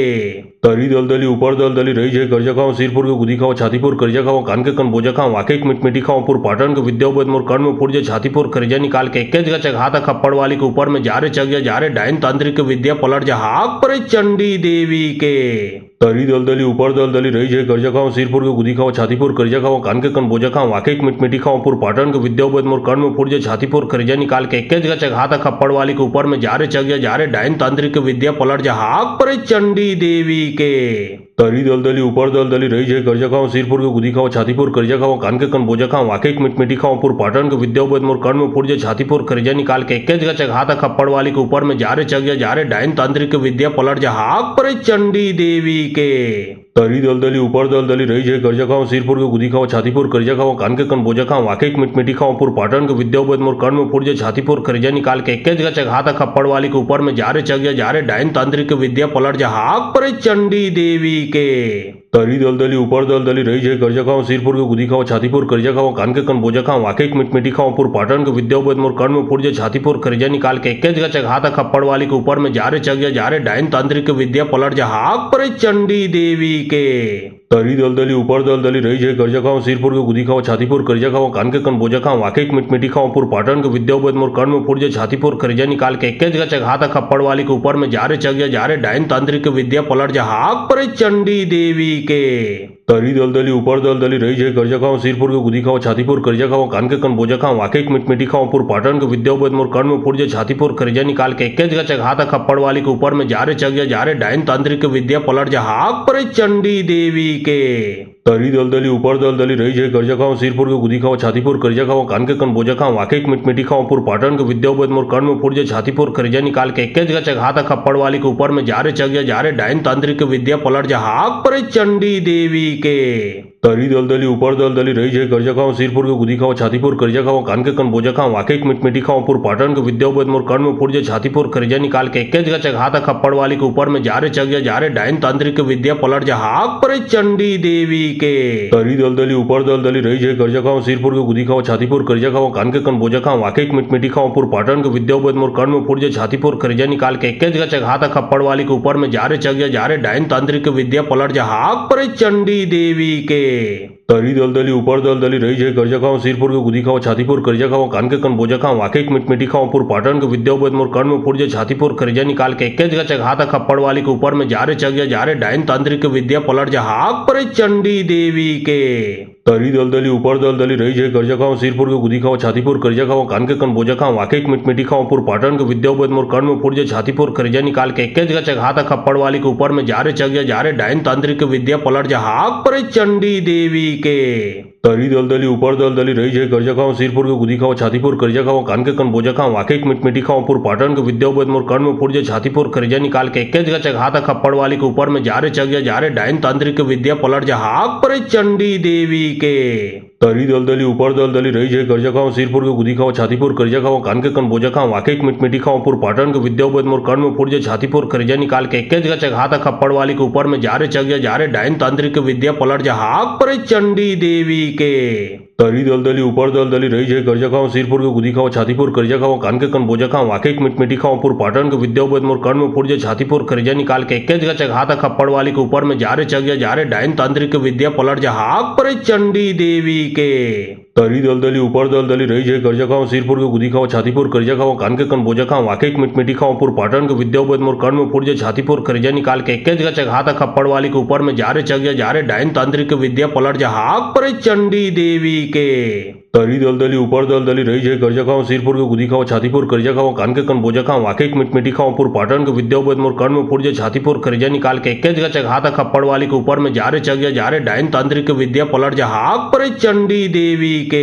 तरी दलदली ऊपर दलदली रही जय कर्जा खाओ सिरपुर के गुदी खाओ छातीपुर कर्जा खाओ कान के कन बोझा खाओ वाके मिटमिटी खाओ पुर पाटन के विद्यावत मोर कर्ण में पुरजे छातीपुर कर्जा निकाल के एक जगह चघाता खप्पड़ वाली के ऊपर में जा रे डायन तांत्रिक विद्या पलट जा हाक पर चंडी देवी के तरी दलदली ऊपर दलदली रही जय कर्जा खाओ सिरपुर के गुदी खाओ छातीपुर कर्जा खाओ कान के कन बोझा खाओ वाके मिटमिटी खाओ पुर पाटन के विद्यावत मोर कर्ण में पुरजे छातीपुर कर्जा निकाल के एक जगह चघाता खप्पड़ वाली के ऊपर में जा रे डायन तांत्रिक विद्या पलट जा हाक पर चंडी देवी के तरी दलदली ऊपर दलदली रही जय कर्जा खाओ सिरपुर के गुदी खाओ छातीपुर कर्जा खाओ कान के कन बोझा खाओ वाके मिट खाओ पुर पाटन के विद्यावत मोर कर्ण में पुरजे छातीपुर कर्जा निकाल के एक जगह चघाता खप्पड़ वाली के ऊपर में जारे चग जारे डाइन तांत्रिक विद्या पलट जा हाक पर चंडी देवी के तरी दलदली ऊपर दलदली रही जय कर्जा खाओ सिरपुर के गुदी खाओ छातीपुर कर्जा खाओ कान के कन बोझा खाओ वाके मिट खाओ पुर पाटन के विद्यावत मोर कर्ण में पुरजे छातीपुर कर्जा निकाल के एक जगह चघाता खप्पड़ वाली के ऊपर में जारे चग जारे डाइन तांत्रिक विद्या पलट जा हाक पर चंडी देवी के तरी दलदली ऊपर दलदली रही जय कर्जा खाओ सिरपुर के गुदी खाओ छातीपुर कर्जा खाओ कान के कन बोझा खाओ वाके मिट खाओ पुर पाटन के विद्यावत मोर कर्ण में पुरजे छातीपुर कर्जा निकाल के एक जगह चघाता खप्पड़ वाली के ऊपर में जारे चग जारे डाइन तांत्रिक विद्या पलट जा हाक पर चंडी देवी के तरी दलदली ऊपर दलदली रही जय कर्जा खाओ सिरपुर के गुदी खाओ छातीपुर कर्जा खाओ कान के कन बोझा खाओ वाके मिट खाओ पुर पाटन के विद्यावत मोर कर्ण में पुरजे छातीपुर कर्जा निकाल के एक जगह चघाता खप्पड़ वाली के ऊपर में जारे चग जारे डाइन तांत्रिक विद्या पलट जा हाक पर चंडी देवी के तरी दलदली ऊपर दलदली रही जय कर्जा खाओ सिरपुर के गुदी खाओ छातीपुर कर्जा खाओ कान के कन बोझा खाओ वाके मिट खाओ पुर पाटन के विद्यावत मोर कर्ण में पुरजे छातीपुर कर्जा निकाल के एक जगह चघाता खप्पड़ वाली के ऊपर में जारे चग जारे डाइन तांत्रिक विद्या पलट जा हाक पर चंडी देवी के तरी दलदली ऊपर दलदली रही जय कर्जा खाओ सिरपुर के गुदी खाओ छातीपुर कर्जा खाओ कान के कन बोझा खाओ वाके मिट खाओ पुर पाटन के विद्यावत मोर कर्ण में पुरजे छातीपुर कर्जा निकाल के एक जगह चघाता खप्पड़ वाली के ऊपर में जारे चग जारे डाइन तांत्रिक विद्या पलट जा हाक पर चंडी देवी के तरी दलदली ऊपर दलदली रही जय कर्जा खाओ सिरपुर के गुदी खाओ छातीपुर कर्जा खाओ कान के कन बोझा खाओ वाके मिट खाओ पुर पाटन के विद्यावत मोर कर्ण में पुरजे छातीपुर कर्जा निकाल के एक जगह चघाता खप्पड़ वाली के ऊपर में जारे चग जारे डाइन तांत्रिक विद्या पलट जा हाक पर चंडी देवी के तरी दलदली ऊपर दलदली रही जय कर्जा खाओ सिरपुर के गुदी खाओ छातीपुर कर्जा खाओ कान के कन बोझा खाओ वाके मिट खाओ पुर पाटन के विद्यावत मोर कर्ण में पुरजे छातीपुर कर्जा निकाल के एक जगह चघाता खप्पड़ वाली के ऊपर में जारे चग जारे डाइन तांत्रिक विद्या पलट जा हाक पर चंडी देवी के तरी दलदली ऊपर दलदली रही जय कर्जा खाओ सिरपुर के गुदी खाओ छातीपुर कर्जा खाओ कान के कन बोझा खाओ वाके मिट खाओ पुर पाटन के विद्यावत मोर कर्ण में पुरजे छातीपुर कर्जा निकाल के एक जगह चघाता खप्पड़ वाली के ऊपर में जारे चग जारे डाइन तांत्रिक विद्या पलट जा हाक पर चंडी देवी के तरी दलदली ऊपर दलदली रही जय कर्जा खाओ सिरपुर के गुदी खाओ छातीपुर कर्जा खाओ कान के कन बोझा खाओ वाके मिट खाओ पुर पाटन के विद्यावत मोर कर्ण में पुरजे छातीपुर कर्जा निकाल के एक जगह चघाता खप्पड़ वाली के ऊपर में जारे चग जारे डाइन तांत्रिक विद्या पलट जा हाक पर चंडी देवी के तरी दलदली ऊपर दलदली रही जय कर्जा खाओ सिरपुर के गुदी खाओ छातीपुर कर्जा खाओ कान के कन बोझा खाओ वाके मिट खाओ पुर पाटन के विद्यावत मोर कर्ण में पुरजे छातीपुर कर्जा निकाल के एक जगह चघाता खप्पड़ वाली के ऊपर में जारे चग जारे डाइन तांत्रिक विद्या पलट जा हाक पर चंडी देवी के तरी दलदली ऊपर दलदली रही जय कर्जा खाओ सिरपुर के गुदी खाओ छातीपुर कर्जा खाओ कान के कन बोझा खाओ वाके मिट खाओ पुर पाटन के विद्यावत मोर कर्ण में पुरजे छातीपुर कर्जा निकाल के एक जगह चघाता खप्पड़ वाली के ऊपर में जारे चग जारे डाइन तांत्रिक विद्या पलट जा हाक पर चंडी देवी के तरी दलदली ऊपर दलदली रही जय कर्जा खाओ सिरपुर के गुदी खाओ छातीपुर कर्जा खाओ कान के कन बोझा खाओ वाके मिट खाओ पुर पाटन के विद्यावत मोर कर्ण में पुरजे छातीपुर कर्जा निकाल के एक जगह चघाता खप्पड़ वाली के ऊपर में जारे चग जारे डाइन तांत्रिक विद्या पलट जा हाक पर चंडी देवी के तरी दलदली ऊपर दलदली रही जय कर्जा खाओ सिरपुर के गुदी खाओ छातीपुर कर्जा खाओ कान के कन बोझा खाओ वाके मिट खाओ पुर पाटन के विद्यावत मोर कर्ण में पुरजे छातीपुर कर्जा निकाल के एक जगह चघाता खप्पड़ वाली के ऊपर में जारे चग जारे डाइन तांत्रिक विद्या पलट जा हाक पर चंडी देवी के तरी दलदली ऊपर दलदली रही जय कर्जा खाओ सिरपुर के गुदी खाओ छातीपुर कर्जा खाओ कान के कन बोझा खाओ वाके मिट खाओ पुर पाटन के विद्यावत मोर कर्ण में पुरजे छातीपुर कर्जा निकाल के एक जगह चघाता खप्पड़ वाली के ऊपर में जारे चग जारे डाइन तांत्रिक विद्या पलट जा हाक पर चंडी देवी के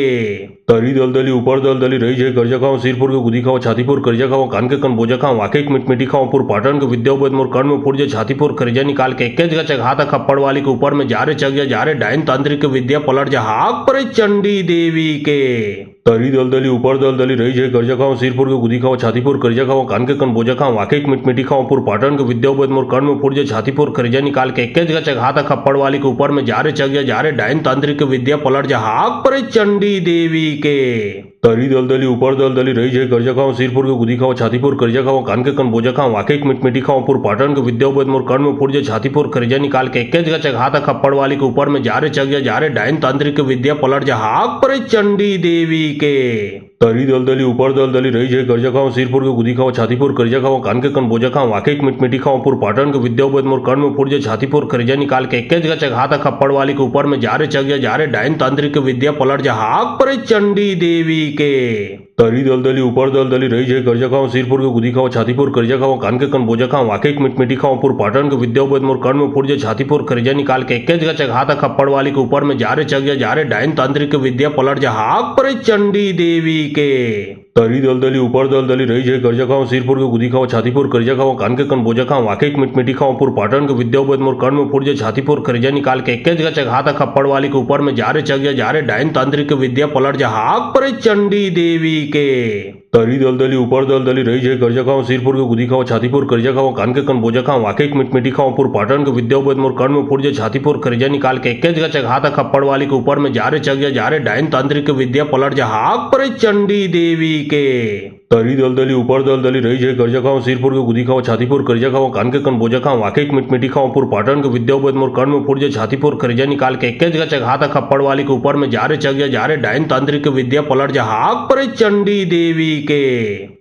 तरी दलदली ऊपर दलदली रही जय कर्जा खाओ सिरपुर के गुदी खाओ छातीपुर कर्जा खाओ कान के कन बोझा खाओ वाके मिट खाओ पुर पाटन के विद्यावत मोर कर्ण में पुरजे छातीपुर कर्जा निकाल के एक जगह चघाता खप्पड़ वाली के ऊपर में जारे चग जारे डाइन तांत्रिक विद्या पलट जा हाक पर चंडी देवी के तरी दलदली ऊपर दलदली रही जय कर्जा खाओ सिरपुर के गुदी खाओ छातीपुर कर्जा खाओ कान के कन बोझा खाओ वाके मिट खाओ पुर पाटन के विद्यावत मोर कर्ण में पुरजे छातीपुर कर्जा निकाल के एक जगह चघाता खप्पड़ वाली के ऊपर में जारे चग जारे डाइन तांत्रिक विद्या पलट जा हाक पर चंडी देवी के तरी दलदली ऊपर दलदली रही जय कर्जा खाओ सिरपुर के गुदी खाओ छातीपुर कर्जा खाओ कान के कन बोझा खाओ वाके मिट खाओ पुर पाटन के विद्यावत मोर कर्ण में पुरजे छातीपुर कर्जा निकाल के एक जगह चघाता खप्पड़ वाली के ऊपर में जारे चग जारे डाइन तांत्रिक विद्या पलट जा हाक पर चंडी देवी के तरी दलदली ऊपर दलदली रही जय कर्जा खाओ सिरपुर के गुदी खाओ छातीपुर कर्जा खाओ कान के कन बोझा खाओ वाके मिट खाओ पुर पाटन के विद्यावत मोर कर्ण में पुरजे छातीपुर कर्जा निकाल के एक जगह चघाता खप्पड़ वाली के ऊपर में जारे चग जारे डाइन तांत्रिक विद्या पलट जा हाक पर चंडी देवी के तरी दलदली ऊपर दलदली रही जय कर्जा खाओ सिरपुर के गुदी खाओ छातीपुर कर्जा खाओ कान के कन बोझा खाओ वाके एक मिट मिटी खाओ पुर पाटन के विद्यापद मोर कर्ण में फुट जे छातीपुर कर्जा निकाल के एक जगह हाथ खप्पड़ वाली के ऊपर में जा रे डायन तांत्रिक विद्या पलट जा हाक पर चंडी देवी के तरी दलदली ऊपर दलदली रही जय कर्जा खाओ सिरपुर के गुदी खाओ छातीपुर कर्जा खाओ कान के कन बोझा खाओ वाके एक मिट मिटी खाओ पुर पाटन के विद्यापद मोर कर्ण में फुट जे छातीपुर कर्जा निकाल के एक जगह हाथ खप्पड़ वाली के ऊपर में जा रे डायन तांत्रिक विद्या पलट जा हाक पर चंडी देवी के तरी दलदली ऊपर दलदली रही जय कर्जा खाओ सिरपुर के गुदी खाओ छातीपुर कर्जा खाओ कान के कन बोझा खाओ वाके एक मिट मिटी खाओ पुर पाटन के विद्यापद मोर कर्ण में फुट जे छातीपुर कर्जा निकाल के एक जगह हाथ खप्पड़ वाली के ऊपर में जा रे डायन तांत्रिक विद्या पलट जा हाक पर चंडी देवी के तरी दलदली ऊपर दलदली रही जय कर्जा खाओ सिरपुर के गुदी खाओ छातीपुर कर्जा खाओ कान के कन बोझा खाओ वाके एक मिट मिटी खाओ पुर पाटन के विद्यापद मोर कर्ण में फुट जे छातीपुर कर्जा निकाल के एक जगह हाथ खप्पड़ वाली के ऊपर में जा रे डायन तांत्रिक विद्या पलट जा हाक पर चंडी देवी के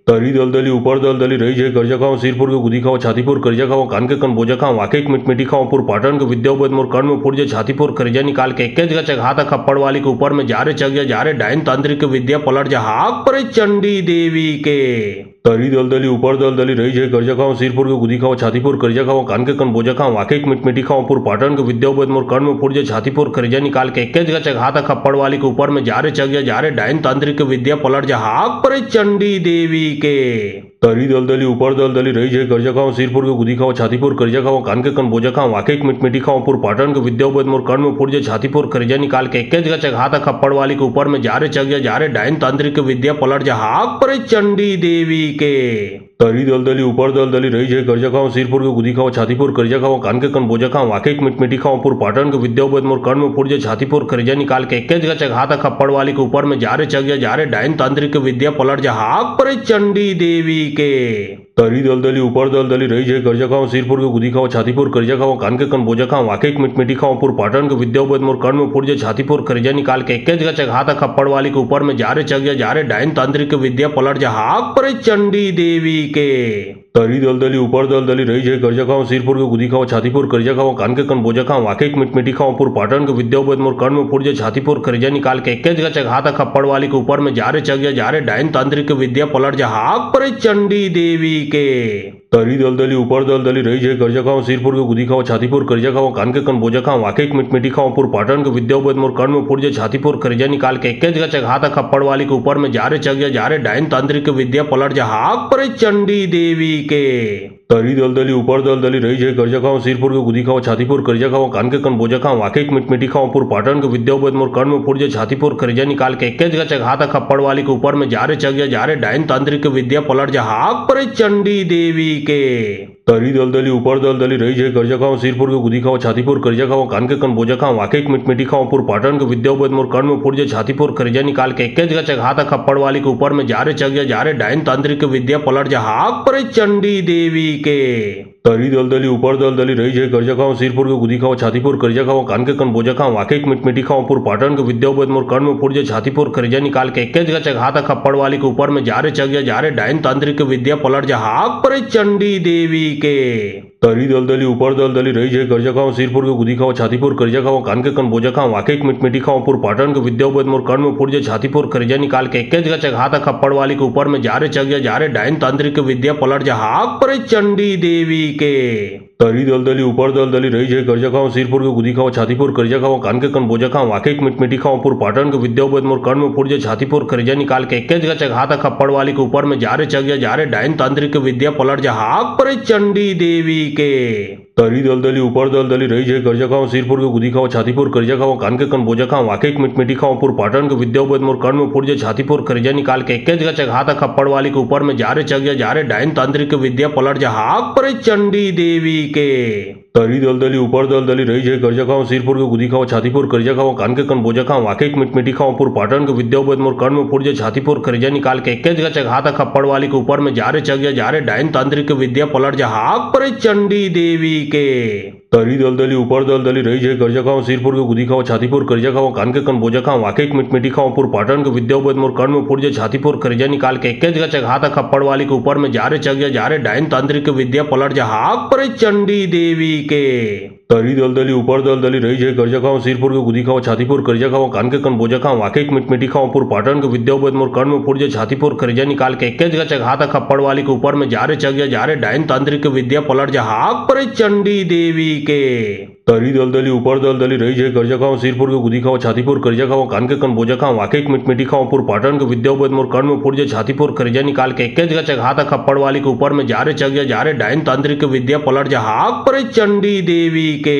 तरी दलदली ऊपर दलदली रही जय कर्जा खाओ सिरपुर के गुदी खाओ छातीपुर कर्जा खाओ कान के कन बोझा खाओ वाके एक मिट मिटी खाओ पुर पाटन के विद्यापद मोर कर्ण में फुट जे छातीपुर कर्जा निकाल के एक जगह हाथ खप्पड़ वाली के ऊपर में जा रे डायन तांत्रिक विद्या पलट जा हाक पर चंडी देवी के तरी दलदली ऊपर दलदली रही जय कर्जा खाओ सिरपुर के गुदी खाओ छातीपुर कर्जा खाओ कान के कन बोझा खाओ वाके एक मिट मिटी खाओ पुर पाटन के विद्यापद मोर कर्ण में फुट जे छातीपुर कर्जा निकाल के एक जगह हाथ खप्पड़ वाली के ऊपर में जा रे डायन तांत्रिक विद्या पलट जा हाक पर चंडी देवी के तरी दलदली ऊपर दलदली रही जय कर्जा खाओ सिरपुर के गुदी खाओ छातीपुर कर्जा खाओ कान के कन बोझा खाओ वाके एक मिट मिटी खाओ पुर पाटन के विद्यापद मोर कर्ण में फुट जे छातीपुर कर्जा निकाल के एक जगह हाथ खप्पड़ वाली के ऊपर में जा रे डायन तांत्रिक विद्या पलट जा हाक पर चंडी देवी के तरी दलदली ऊपर दलदली रही जय कर्जा खाओ सिरपुर के गुदी खाओ छातीपुर कर्जा खाओ कान के कन बोझा खाओ वाके एक मिट मिटी खाओ पुर पाटन के विद्यापद मोर कर्ण में फुट जे छातीपुर कर्जा निकाल के एक जगह हाथ खप्पड़ वाली के ऊपर में जा रे डायन तांत्रिक विद्या पलट जा हाक पर चंडी देवी के तरी दलदली ऊपर दलदली रही जय कर्जा खाओ सिरपुर के गुदी खाओ छातीपुर कर्जा खाओ कान के कन बोझा खाओ वाके एक मिट मिटी खाओ पुर पाटन के विद्यापद मोर कर्ण में फुट जे छातीपुर कर्जा निकाल के एक जगह हाथ खप्पड़ वाली के ऊपर में जा रे डायन तांत्रिक विद्या पलट जा हाक पर चंडी देवी के तरी दलदली ऊपर दलदली रही जय कर्जा खाओ सिरपुर के गुदी खाओ छातीपुर कर्जा खाओ कान के कन बोझा खाओ वाके एक मिट मिटी खाओ पुर पाटन के विद्यापद मोर कर्ण में फुट जे छातीपुर कर्जा निकाल के एक जगह हाथ खप्पड़ वाली के ऊपर में जा रे डायन तांत्रिक विद्या पलट जा हाक पर चंडी देवी के तरी दलदली ऊपर दलदली रही जय कर्जा खाओ सिरपुर के गुदी खाओ छातीपुर कर्जा खाओ कान के कन बोझा खाओ वाके एक मिट मिटी खाओ पुर पाटन के विद्यापद मोर कर्ण में फुट जे छातीपुर कर्जा निकाल के एक जगह हाथ खप्पड़ वाली के ऊपर में जा रे डायन तांत्रिक विद्या पलट जा हाक पर चंडी देवी के तरी दलदली ऊपर दलदली रही जय कर्जा खाओ सिरपुर के गुदी खाओ छातीपुर कर्जा खाओ कान के कन बोझा खाओ वाके एक मिट मिटी खाओ पुर पाटन के विद्यापद मोर कर्ण में फुट जे छातीपुर कर्जा निकाल के एक जगह हाथ खप्पड़ वाली के ऊपर में जा रे डायन तांत्रिक विद्या पलट जा हाक पर चंडी देवी के तरी दलदली ऊपर दलदली रही जय कर्जा खाओ सिरपुर के गुदी खाओ छातीपुर कर्जा खाओ कान के कन बोझा खाओ वाके एक मिट मिटी खाओ पुर पाटन के विद्यापद मोर कर्ण में फुट जे छातीपुर कर्जा निकाल के एक जगह हाथ खप्पड़ वाली के ऊपर में जा रे डायन तांत्रिक विद्या पलट जा हाक पर चंडी देवी के तरी दलदली ऊपर दलदली रही जय कर्जा खाओ सिरपुर के गुदी खाओ छातीपुर कर्जा खाओ कान के कन बोझा खाओ वाके एक मिट मिटी खाओ पुर पाटन के विद्यापद मोर कर्ण में फुट जे छातीपुर कर्जा निकाल के एक जगह हाथ खप्पड़ वाली के ऊपर में जा रे डायन तांत्रिक विद्या पलट जा हाक पर चंडी देवी के तरी दलदली ऊपर दलदली रही जय कर्जा खाओ सिरपुर के गुदी खाओ छातीपुर कर्जा खाओ कान के कन बोझा खाओ वाके एक मिट मिटी खाओ पुर पाटन के विद्यापद मोर कर्ण में फुट जे छातीपुर कर्जा निकाल के एक जगह हाथ खप्पड़ वाली के ऊपर में जा रे डायन तांत्रिक विद्या पलट जा हाक पर चंडी देवी के तरी दलदली ऊपर दलदली रही जय कर्जा खाओ सिरपुर के गुदी खाओ छातीपुर कर्जा खाओ कान के कन बोझा खाओ वाके एक मिट मिटी खाओ पुर पाटन के विद्यापद मोर कर्ण में फुट जे छातीपुर कर्जा निकाल के एक जगह हाथ खप्पड़ वाली के ऊपर में जा रे डायन तांत्रिक विद्या पलट जा हाक पर चंडी देवी के तरी दलदली ऊपर दलदली रही जय कर्जा खाओ सिरपुर के गुदी खाओ छातीपुर कर्जा खाओ कान के कन बोझा खाओ वाके एक मिट मिटी खाओ पुर पाटन के विद्यापद मोर कर्ण में फुट जे छातीपुर कर्जा निकाल के एक जगह हाथ खप्पड़ वाली के ऊपर में जा रे डायन तांत्रिक विद्या पलट जा हाक पर चंडी देवी के तरी दलदली ऊपर दलदली रही जय कर्जा खाओ सिरपुर के गुदी खाओ छातीपुर कर्जा खाओ कान के कन बोझा खाओ वाके एक मिट मिटी खाओ पुर पाटन के विद्यापद मोर कर्ण में फुट जे छातीपुर कर्जा निकाल के एक जगह हाथ खप्पड़ वाली के ऊपर में जा रे डायन तांत्रिक विद्या पलट जा हाक पर चंडी देवी के तरी दलदली ऊपर दलदली रही जय कर्जा खाओ सिरपुर के गुदी खाओ छातीपुर कर्जा खाओ कान के कन बोझा खाओ वाके एक मिट मिटी खाओ पुर पाटन के विद्यापद मोर कर्ण में फुट जे छातीपुर कर्जा निकाल के एक जगह हाथ खप्पड़ वाली के ऊपर में जा रे डायन तांत्रिक विद्या पलट जा हाक पर चंडी देवी के तरी दलदली ऊपर दलदली रही जय कर्जा खाओ सिरपुर के गुदी खाओ छातीपुर कर्जा खाओ कान के कन बोझा खाओ वाके मिटमिटी खाओ पुर पाटन के विद्यावत मोर कर्ण में फुट जे छातीपुर कर्जा निकाल के एक जगह चघाता खप्पड़ वाली के ऊपर में जारे चग जा जारे डायन तांत्रिक विद्या पलट जा हाक पर चंडी देवी के तरी दलदली ऊपर दलदली रही जय कर्जा खाओ सिरपुर के गुदी खाओ छातीपुर कर्जा खाओ कान के कन बोझा खाओ वाके मिटमिटी खाओ पुर पाटन के विद्यावत मोर कर्ण में फुट जे छातीपुर कर्जा निकाल के एक जगह चघाता खप्पड़ वाली के ऊपर में जारे चग जा जारे डायन तांत्रिक विद्या पलट जा हाक पर चंडी देवी के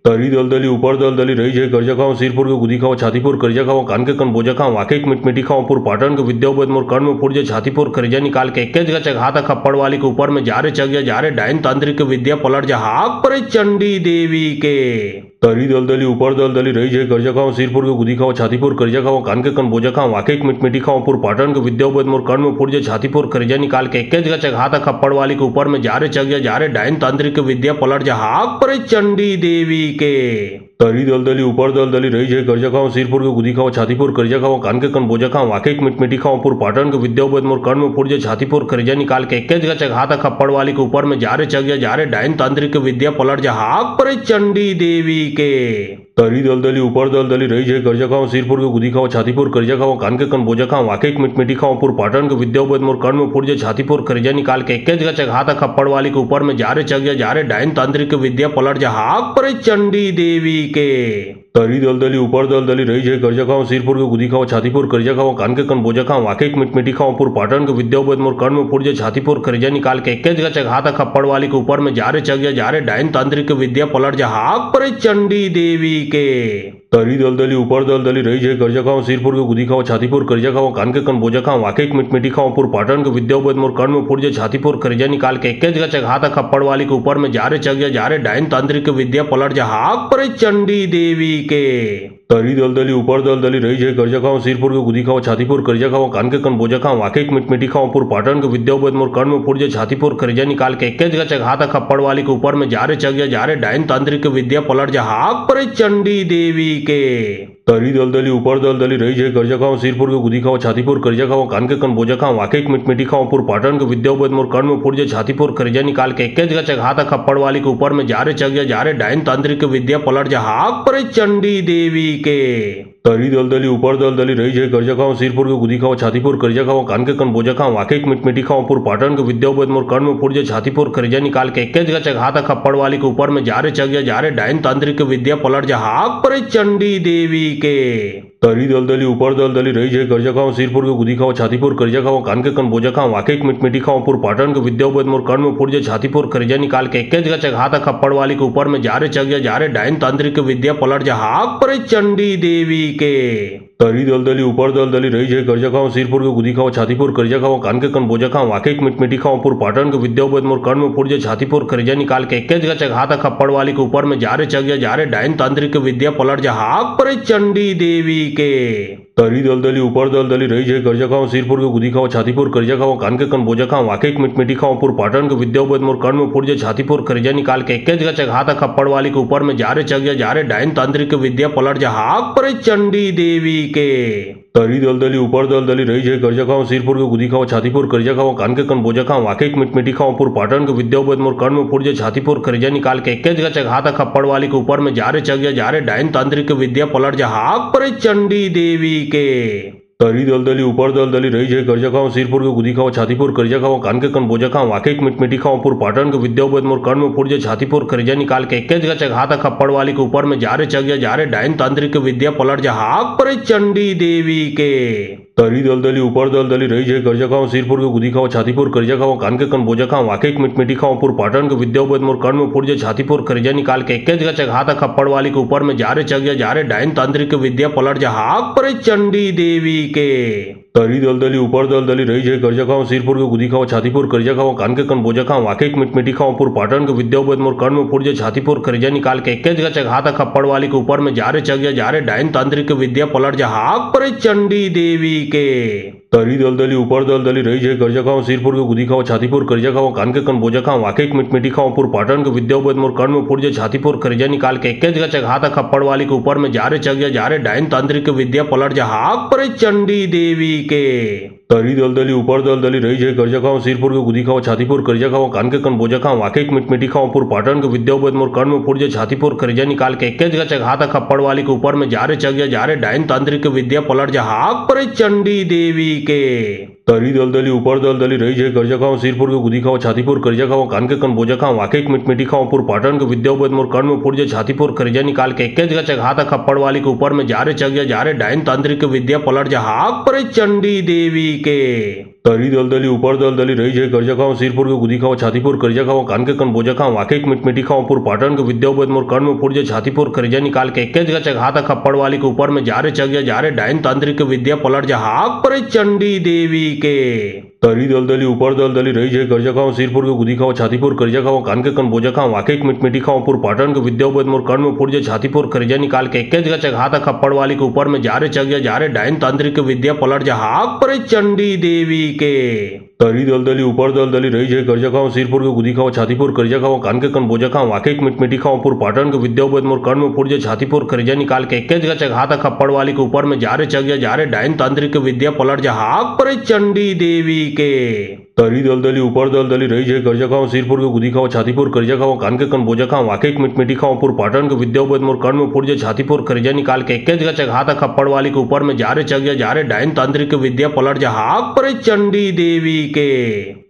तरी दलदली ऊपर दलदली रही जय कर्जा खाओ सिरपुर के गुदी खाओ छातीपुर कर्जा खाओ कान के कन बोझा खाओ वाके मिटमिटी खाओ पुर पाटन के विद्यावत मोर कर्ण में फुट जे छातीपुर कर्जा निकाल के एक जगह चघाता खप्पड़ वाली के ऊपर में जारे चग जा जारे डायन तांत्रिक विद्या पलट जा हाक पर चंडी देवी के तरी दलदली ऊपर दलदली रही जय कर्जा खाओ सिरपुर के गुदी खाओ छातीपुर कर्जा खाओ कान के कन बोझा खाओ वाके मिटमिटी खाओ पुर पाटन के विद्यावत मोर कर्ण में फुट जे छातीपुर कर्जा निकाल के एक जगह चघाता खप्पड़ वाली के ऊपर में जारे चग जा जारे डायन तांत्रिक विद्या पलट जा हाक पर चंडी देवी के तरी दलदली ऊपर दलदली रही जय कर्जा खाओ सिरपुर के गुदी खाओ छातीपुर कर्जा खाओ कान के कन बोझा खाओ वाके मिटमिटी खाओ पुर पाटन के विद्यावत मोर कर्ण में फुट जे छातीपुर कर्जा निकाल के एक जगह चघाता खप्पड़ वाली के ऊपर में जारे चग जा जारे डायन तांत्रिक विद्या पलट जा हाक पर चंडी देवी के तरी दलदली ऊपर दलदली रही जय कर्जा खाओ सिरपुर के गुदी खाओ छातीपुर कर्जा खाओ कान के कन बोझा खाओ वाके मिटमिटी खाओ पुर पाटन के विद्यावत मोर कर्ण में फुट जे छातीपुर कर्जा निकाल के एक जगह चघाता खप्पड़ वाली के ऊपर में जारे चग जा जारे डायन तांत्रिक विद्या पलट जा हाक पर चंडी देवी के तरी दलदली ऊपर दलदली रही जय कर्जा खाओ सिरपुर के गुदी खाओ छातीपुर कर्जा खाओ कान के कन बोझा खाओ वाके मिटमिटी खाओ पुर पाटन के विद्यावत मोर कर्ण में फुट जे छातीपुर कर्जा निकाल के एक जगह चघाता खप्पड़ वाली के ऊपर में जारे चग जा जारे डायन तांत्रिक विद्या पलट जा हाक पर चंडी देवी के तरी दलदली ऊपर दलदली रही जय कर्जा खाओ सिरपुर के गुदी खाओ छातीपुर कर्जा खाओ कान के कन बोझा खाओ वाके मिटमिटी खाओ पुर पाटन के विद्यावत मोर कर्ण में फुट जे छातीपुर कर्जा निकाल के एक जगह चघाता खप्पड़ वाली के ऊपर में जारे चग जा जारे डायन तांत्रिक विद्या पलट जा हाक पर चंडी देवी के तरी दलदली ऊपर दलदली रही जय कर्जा खाओ सिरपुर के गुदी खाओ छातीपुर कर्जा खाओ कान के कन बोझा खाओ वाके मिटमिटी खाओ पुर पाटन के विद्यावत मोर कर्ण में फुट जे छातीपुर कर्जा निकाल के एक जगह चघाता खप्पड़ वाली के ऊपर में जारे चग जा जारे डायन तांत्रिक विद्या पलट जा हाक पर चंडी देवी के तरी दलदली ऊपर दलदली रही जय कर्जा खाओ सिरपुर के गुदी खाओ छातीपुर कर्जा खाओ कान के कन बोझा खाओ वाके मिटमिटी खाओ पुर पाटन के विद्यावत मोर कर्ण में फुट जे छातीपुर कर्जा निकाल के एक जगह चघाता खप्पड़ वाली के ऊपर में जारे चग जा जारे डायन तांत्रिक विद्या पलट जा हाक पर चंडी देवी के तरी दलदली ऊपर दलदली रही जय कर्जा खाओ सिरपुर के गुदी खाओ छातीपुर कर्जा खाओ कान के कन बोझा खाओ वाके मिटमिटी खाओ पुर पाटन के विद्यावत मोर कर्ण में फुट जे छातीपुर कर्जा निकाल के एक जगह चघाता खप्पड़ वाली के ऊपर में जारे चग जा जारे डायन तांत्रिक विद्या पलट जा हाक पर चंडी देवी के तरी दलदली ऊपर दलदली रही जय कर्जा खाओ सिरपुर के गुदी खाओ छातीपुर कर्जा खाओ कान के कन बोझा खाओ वाके मिटमिटी खाओ पुर पाटन के विद्यावत मोर कर्ण में फुट जे छातीपुर कर्जा निकाल के एक जगह चघाता खप्पड़ वाली के ऊपर में जारे चग जा जारे डायन तांत्रिक विद्या पलट जा हाक पर चंडी देवी के तरी दलदली ऊपर दलदली रही जय कर्जा खाओ सिरपुर के गुदी खाओ छातीपुर कर्जा खाओ कान के कन बोझा खाओ वाके मिटमिटी खाओ पुर पाटन के विद्यावत मोर कर्ण में फुट जे छातीपुर कर्जा निकाल के एक जगह चघाता खप्पड़ वाली के ऊपर में जारे चग जा जारे डायन तांत्रिक विद्या पलट जा हाक पर चंडी देवी के तरी दलदली ऊपर दलदली रही जय कर्जा खाओ सिरपुर के गुदी खाओ छातीपुर कर्जा खाओ कान के कन बोझा खाओ वाके मिटमिटी खाओ पुर पाटन के विद्यावत मोर कर्ण में फुट जे छातीपुर कर्जा निकाल के एक जगह चघाता खप्पड़ वाली के ऊपर में जारे चग जा जारे डायन तांत्रिक विद्या पलट जा हाक पर चंडी देवी के तरी दलदली ऊपर दलदली रही जय कर्जा खाओ सिरपुर के गुदी खाओ छातीपुर कर्जा खाओ कान के कन बोझा खाओ वाके मिटमिटी खाओ पुर पाटन के विद्यावत मोर कर्ण में फुट जे छातीपुर कर्जा निकाल के एक जगह चघाता खप्पड़ वाली के ऊपर में जारे चग जा जारे डायन तांत्रिक विद्या पलट जा हाक पर चंडी देवी के तरी दलदली ऊपर दलदली रही जय कर्जा खाओ सिरपुर के गुदी खाओ छातीपुर कर्जा खाओ कान के कन बोझा खाओ वाके मिटमिटी खाओ पुर पाटन के विद्यावत मोर कर्ण में फुट जे छातीपुर कर्जा निकाल के एक जगह चघाता खप्पड़ वाली के ऊपर में जारे चग जा जारे डायन तांत्रिक विद्या पलट जा हाक पर चंडी देवी के तरी दलदली ऊपर दलदली रही जय कर्जा खाओ सिरपुर के गुदी खाओ छातीपुर कर्जा खाओ कान के कन बोझा खाओ वाके मिटमिटी खाओ पुर पाटन के विद्यावत मोर कर्ण में फुट जे छातीपुर कर्जा निकाल के एक जगह चघाता खप्पड़ वाली के ऊपर में जारे चग जा जारे डायन तांत्रिक विद्या पलट जा हाक पर चंडी देवी के तरी दलदली ऊपर दलदली रही जय कर्जा खाओ सिरपुर के गुदी खाओ छातीपुर कर्जा खाओ कान के कन बोझा खाओ वाके मिटमिटी खाओ पुर पाटन के विद्यावत मोर कर्ण में फुट जे छातीपुर कर्जा निकाल के एक जगह चघाता खप्पड़ वाली के ऊपर में जारे चग जा जारे डायन तांत्रिक विद्या पलट जा हाक पर चंडी देवी के तरी दलदली ऊपर दलदली रही जय कर्जा खाओ सिरपुर के गुदी खाओ छातीपुर कर्जा खाओ कान के कन बोझा खाओ वाके मिटमिटी खाओ पुर पाटन के विद्यावत मोर कर्ण में फुट जे छातीपुर कर्जा निकाल के एक जगह चघाता खप्पड़ वाली के ऊपर में जारे चग जा जारे डायन तांत्रिक विद्या पलट जा हाक पर चंडी देवी के तरी दलदली ऊपर दलदली रही जय कर्जा खाओ सिरपुर के गुदी खाओ छातीपुर कर्जा खाओ कान के कन बोझा खाओ वाके मिटमिटी खाओ पुर पाटन के विद्यावत मोर कर्ण में फुट जे छातीपुर कर्जा निकाल के एक जगह चघाता खप्पड़ वाली के ऊपर में जारे चग जा जारे डाइन तांत्रिक विद्या पलट जा हाक पर चंडी देवी के तरी दलदली ऊपर दलदली रही जय कर्जा खाओ सिरपुर के गुदी खाओ छातीपुर कर्जा खाओ कान के कन बोझा खाओ वाके मिटमिटी खाओ पुर पाटन के विद्यावत मोर कर्ण में फुट जे छातीपुर कर्जा निकाल के एक जगह चघाता खप्पड़ वाली के ऊपर में जारे चग जा जारे डाइन तांत्रिक विद्या पलट जा हाक पर चंडी देवी के तरी दलदली ऊपर दलदली रही जय कर्जा खाओ सिरपुर के गुदी खाओ छातीपुर कर्जा खाओ कान के कन बोझा खाओ वाके मिटमिटी खाओ पुर पाटन के विद्यावत मोर कर्ण में फुट जे छातीपुर कर्जा निकाल के एक जगह चघाता खप्पड़ वाली के ऊपर में जारे चग जा जारे डाइन तांत्रिक विद्या पलट जा हाक पर चंडी देवी के तरी दलदली ऊपर दलदली रही जय कर्जा खाओ सिरपुर के गुदी खाओ छातीपुर कर्जा खाओ कान के कन बोझा खाओ वाके मिटमिटी खाओ पुर पाटन के विद्यावत मोर कर्ण में फुट जे छातीपुर कर्जा निकाल के एक जगह चघाता खप्पड़ वाली के ऊपर में जारे चग जा जारे डाइन तांत्रिक विद्या पलट जा हाक पर चंडी देवी के तरी दलदली ऊपर दलदली रही जय कर्जा खाओ सिरपुर के गुदी खाओ छातीपुर कर्जा खाओ कान के कन बोझा खाओ वाके मिटमिटी खाओ पुर पाटन के विद्यावत मोर कर्ण में फुट जे छातीपुर कर्जा निकाल के एक जगह चघाता खप्पड़ वाली के ऊपर में जारे चग जा जारे डाइन तांत्रिक विद्या पलट जा हाक पर चंडी देवी के तरी दलदली ऊपर दलदली रही जय कर्जा खाओ सिरपुर के गुदी खाओ छातीपुर कर्जा खाओ कान के कन बोझा खाओ वाके मिटमिटी खाओ पुर पाटन के विद्यावत मोर कर्ण में फुट जे छातीपुर कर्जा निकाल के एक जगह चघाता खप्पड़ वाली के ऊपर में जारे चग जा जारे डाइन तांत्रिक विद्या पलट जा हाक पर चंडी देवी के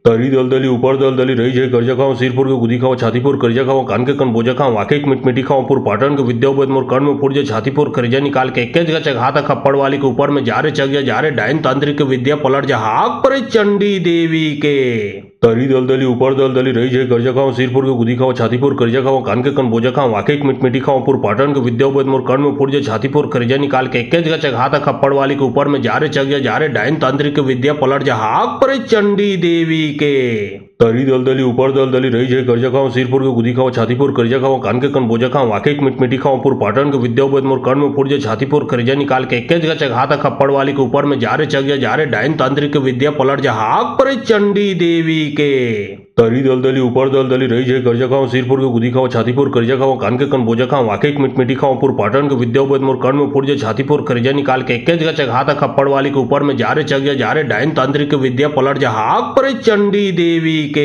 तरी दलदली ऊपर दलदली रही जय कर्जा खाओ सिरपुर के गुदी खाओ छातीपुर कर्जा खाओ कान के कन बोझा खाओ वाके मिटमिटी खाओ पुर पाटन के विद्यावत मोर कर्ण में फुट जे छातीपुर कर्जा निकाल के एक जगह चघाता खप्पड़ वाली के ऊपर में जारे चग जा जारे डाइन तांत्रिक विद्या पलट जा हाक पर चंडी देवी के तरी दलदली ऊपर दलदली रही जय कर्जा खाओ सिरपुर के गुदी खाओ छातीपुर कर्जा खाओ कान के कन बोझा खाओ वाके मिटमिटी खाओ पुर पाटन के विद्यावत मोर कर्ण में फुट जे छातीपुर कर्जा निकाल के एक जगह चघाता खप्पड़ वाली के ऊपर में जारे चग जा जारे डाइन तांत्रिक विद्या पलट जा हाक पर चंडी देवी के तरी दलदली ऊपर दलदली रही जय कर्जा खाओ सिरपुर के गुदी खाओ छातीपुर कर्जा खाओ कान के कन बोझा खाओ वाके मिटमिटी खाओ पुर पाटन के विद्यावत मोर कर्ण में फुट जे छातीपुर कर्जा निकाल के एक जगह चघाता खप्पड़ वाली के ऊपर में जारे चग जा जारे डाइन तांत्रिक विद्या पलट जा हाक पर चंडी देवी के तरी दलदली ऊपर दलदली रही जय कर्जा खाओ सिरपुर के गुदी खाओ छातीपुर कर्जा खाओ कान के कन बोझा खाओ वाके मिटमिटी खाओ पुर पाटन के विद्यावत मोर कर्ण में फुट जे छातीपुर कर्जा निकाल के एक जगह चघाता खप्पड़ वाली के ऊपर में जारे चग जा जारे डाइन तांत्रिक विद्या पलट जा हाक पर चंडी देवी के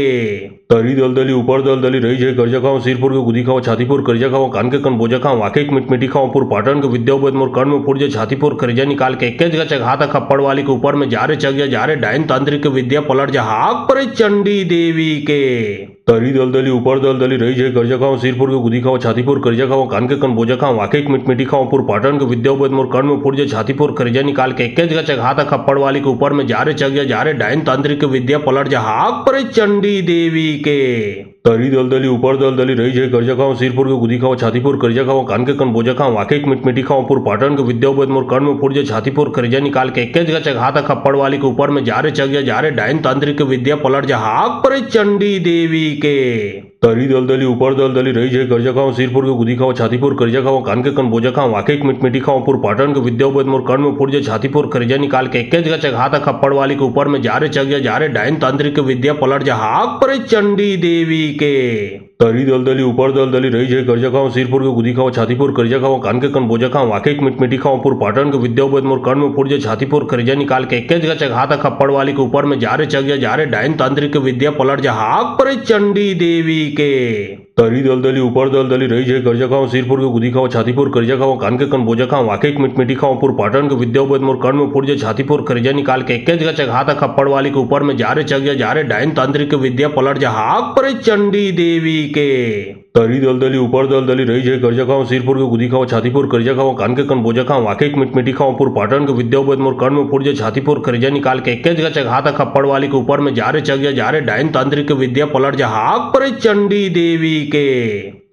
तरी दलदली ऊपर दलदली रही जय कर्जा खाओ सिरपुर के गुदी खाओ छातीपुर कर्जा खाओ कान के कन बोझा खाओ वाके मिटमिटी खाओ पुर पाटन के विद्यावत मोर कर्ण में फुट जे छातीपुर कर्जा निकाल के एक जगह चघाता खप्पड़ वाली के ऊपर में जारे चग जा जारे डाइन तांत्रिक विद्या पलट जा हाक पर चंडी देवी के तरी दलदली ऊपर दलदली रही जय कर्जा खाओ सिरपुर के गुदी खाओ छातीपुर कर्जा खाओ कान के कन बोझा खाओ वाके मिटमिटी खाओ पुर पाटन के विद्यावत मोर कर्ण में फुट जे छातीपुर कर्जा निकाल के एक जगह चघाता खप्पड़ वाली के ऊपर में जारे चग जा जारे डाइन तांत्रिक विद्या पलट जा हाक पर चंडी देवी के तरी दलदली ऊपर दलदली रही जय कर्जा खाओ सिरपुर के गुदी खाओ छातीपुर कर्जा खाओ कान के कन बोझा खाओ वाके मिटमिटी खाओ पुर पाटन के विद्यावत मोर कर्ण में फुट जे छातीपुर कर्जा निकाल के एक जगह चघाता खप्पड़ वाली के ऊपर में जारे चग जा जारे डाइन तांत्रिक विद्या पलट जा हाक पर चंडी देवी के तरी दलदली ऊपर दलदली रही जय कर्जा खाओ सिरपुर के गुदी खाओ छातीपुर कर्जा खाओ कान के कन बोझा खाओ वाके मिटमिटी खाओ पुर पाटन के विद्यावत मोर कर्ण में फुट जे छातीपुर कर्जा निकाल के एक जगह चघाता खप्पड़ वाली के ऊपर में जारे चग जा जारे डाइन तांत्रिक विद्या पलट जा हाक पर चंडी देवी के तरी दलदली ऊपर दलदली रही जय कर्जा खाओ सिरपुर के गुदी खाओ छातीपुर कर्जा खाओ कान के कन बोझा खाओ वाके मिटमिटी खाओ पुर पाटन के विद्यावत मोर कर्ण में फुट जे छातीपुर कर्जा निकाल के एक जगह चघाता खप्पड़ वाली के ऊपर में जारे चग जा जारे डाइन तांत्रिक विद्या पलट जा हाक पर चंडी देवी के तरी दलदली ऊपर दलदली रही जय कर्जा खाओ सिरपुर के गुदी खाओ छातीपुर कर्जा खाओ कान के कन बोझा खाओ वाके मिटमिटी खाओ पुर पाटन के विद्यावत मोर कर्ण में फुट जे छातीपुर कर्जा निकाल के एक जगह चघाता खप्पड़ वाली के ऊपर में जारे चग जा जारे डाइन तांत्रिक विद्या पलट जा हाक पर चंडी देवी के तरी दलदली ऊपर दलदली रही जय कर्जा खाओ सिरपुर के गुदी खाओ छातीपुर कर्जा खाओ कान के कन बोझा खाओ वाके मिटमिटी खाओ पुर पाटन के विद्यावत मोर कर्ण में फुट जे छातीपुर कर्जा निकाल के एक जगह चघाता खप्पड़ वाली के ऊपर में जारे चग जा जारे डाइन तांत्रिक विद्या पलट जा हाक पर चंडी देवी के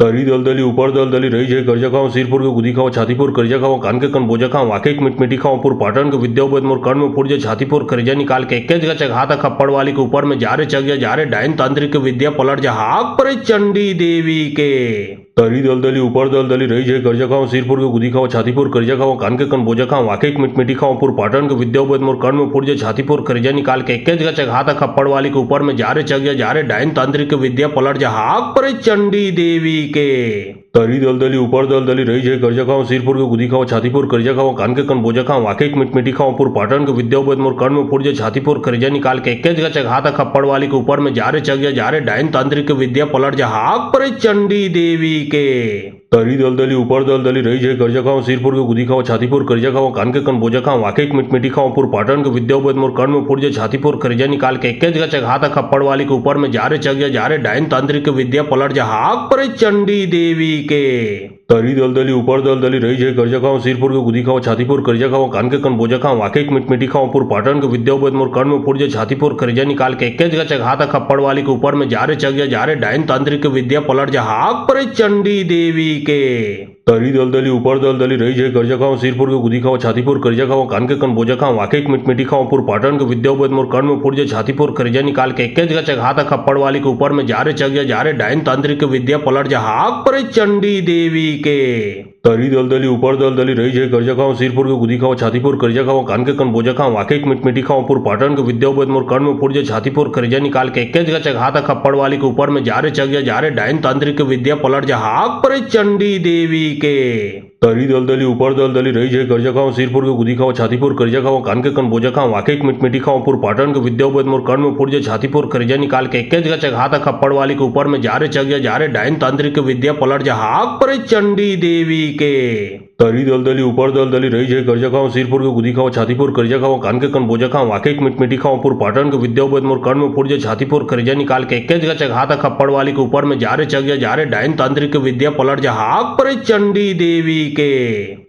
तरी दलदली ऊपर दलदली रही जय कर्जा खाओ सिरपुर के गुदी खाओ छातीपुर कर्जा खाओ कान के कन बोझा खाओ वाके मिटमिटी खाओ पुर पाटन के विद्यावत मोर कर्ण में फुट जे छातीपुर कर्जा निकाल के एक जगह चघाता खप्पड़ वाली के ऊपर में जारे चग जा जारे डाइन तांत्रिक विद्या पलट जा हाक पर चंडी देवी के तरी दलदली ऊपर दलदली रही जय कर्जा खाओ सिरपुर के गुदी खाओ छातीपुर कर्जा खाओ कान के कन बोझा खाओ वाके मिटमिटी खाओ पुर पाटन के विद्यावत मोर कर्ण में फुट जे छातीपुर कर्जा निकाल के एक जगह चघाता खप्पड़ वाली के ऊपर में जारे चग जा जारे डाइन तांत्रिक विद्या पलट जा हाक पर चंडी देवी के तरी दलदली ऊपर दलदली रही जय कर्जा खाओ सिरपुर के गुदी खाओ छातीपुर कर्जा खाओ कान के कन बोझा खाओ वाके मिटमिटी खाओ पुर पाटन के विद्यापद मोर कर्ण में फुट छातीपुर कर्जा निकाल के एक जगह चघाता खप्पड़ वाली के ऊपर में जा रे डायन तांत्रिक विद्या पलट जा हाक पर चंडी देवी के तरी दलदली ऊपर दलदली रही जय कर्जा खाओ सिरपुर के गुदी खाओ छातीपुर कर्जा खाओ कान के कन बोझा खाओ वाके मिटमिटी खाओ पुर पाटन के विद्यापद मोर कर्ण में फुट छातीपुर कर्जा निकाल के एक जगह चघाता खप्पड़ वाली के ऊपर में जा रे डायन तांत्रिक विद्या पलट जा हाक पर चंडी देवी के तरी दलदली ऊपर दलदली रही जय कर्जा खाओ सिरपुर के गुदी खाओ छातीपुर कर्जा खाओ कान के कन बोझा खाओ वाके मिटमिटी खाओ पुर पाटन के विद्यापद मोर कर्ण में फुट छातीपुर कर्जा निकाल के एक जगह चघाता खप्पड़ वाली के ऊपर में जा रे डायन तांत्रिक विद्या पलट जा हाक पर चंडी देवी के तरी दलदली ऊपर दलदली रही जय कर्जा खाओ सिरपुर के गुदी खाओ छातीपुर कर्जा खाओ कान के कन बोझा खाओ वाके मिटमिटी खाओ पुर पाटन के विद्यापद मोर कर्ण में फुट छातीपुर कर्जा निकाल के एक जगह चघाता खप्पड़ वाली के ऊपर में जा रे डायन तांत्रिक विद्या पलट जा हाक पर चंडी देवी के तरी दलदली ऊपर दलदली रही जय कर्जा खाओ सिरपुर के गुदी खाओ छातीपुर कर्जा खाओ कान के कन बोझा खाओ वाके मिटमिटी खाओ पुर पाटन के विद्यापद मोर कर्ण में फुट छातीपुर कर्जा निकाल के एक जगह चघाता खप्पड़ वाली के ऊपर में जा रे डायन तांत्रिक विद्या पलट जा हाक पर चंडी देवी के तरी दलदली ऊपर दलदली रही जय कर्जा खाओ सिरपुर के गुदी खाओ छातीपुर कर्जा खाओ कान के कन बोझा खाओ वाके मिटमिटी खाओ पुर पाटन के विद्यापद मोर कर्ण में फुट छातीपुर कर्जा निकाल के एक जगह चघाता खप्पड़ वाली के ऊपर में जा रे डायन तांत्रिक विद्या पलट जा हाक पर चंडी देवी के तरी दलदली ऊपर दलदली रही जय कर्जा खाओ सिरपुर के गुदी खाओ छातीपुर कर्जा खाओ कान के कन बोझा खाओ वाके मिटमिटी खाओ पुर पाटन के विद्यापद मोर कर्ण में फुट छातीपुर कर्जा निकाल के एक जगह चघाता खप्पड़ वाली के ऊपर में जा रे डायन तांत्रिक विद्या पलट जा हाक पर चंडी देवी के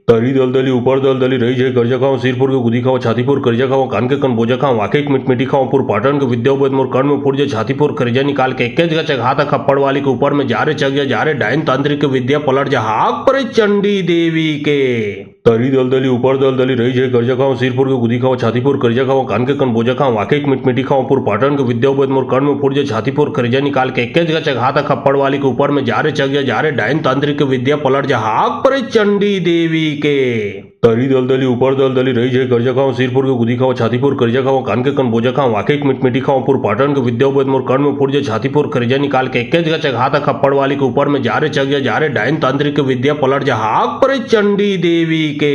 तरी दलदली ऊपर दलदली रही जय कर्जा खाओ सिरपुर के गुदी खाओ छातीपुर कर्जा खाओ कान के कन बोझा खाओ वाके मिटमिटी खाओ पुर पाटन के विद्यापद मोर कर्ण में फुट छातीपुर कर्जा निकाल के एक जगह चघाता खप्पड़ वाली के ऊपर में जा रे डायन तांत्रिक विद्या पलट जा हाक पर चंडी देवी के तरी दलदली ऊपर दलदली रही जय कर्जा खाओ सिरपुर के गुदी खाओ छातीपुर कर्जा खाओ कान के कन बोझा खाओ वाके मिटमिटी खाओ पुर पाटन के विद्यापद मोर कर्ण में फुट छातीपुर कर्जा निकाल के एक जगह चघाता खप्पड़ वाली के ऊपर में जा रे डायन तांत्रिक विद्या पलट जा हाक पर चंडी देवी के तरी दलदली ऊपर दलदली रही जय कर्जा खाओ सिरपुर के गुदी खाओ छातीपुर कर्जा खाओ कान के कन बोझा खाओ वाके मिटमिटी खाओ पुर पाटन के विद्यापद मोर कर्ण में फुट छातीपुर कर्जा निकाल के एक जगह चघाता खप्पड़ वाली के ऊपर में जा रे डायन तांत्रिक विद्या पलट जा हाक पर चंडी देवी के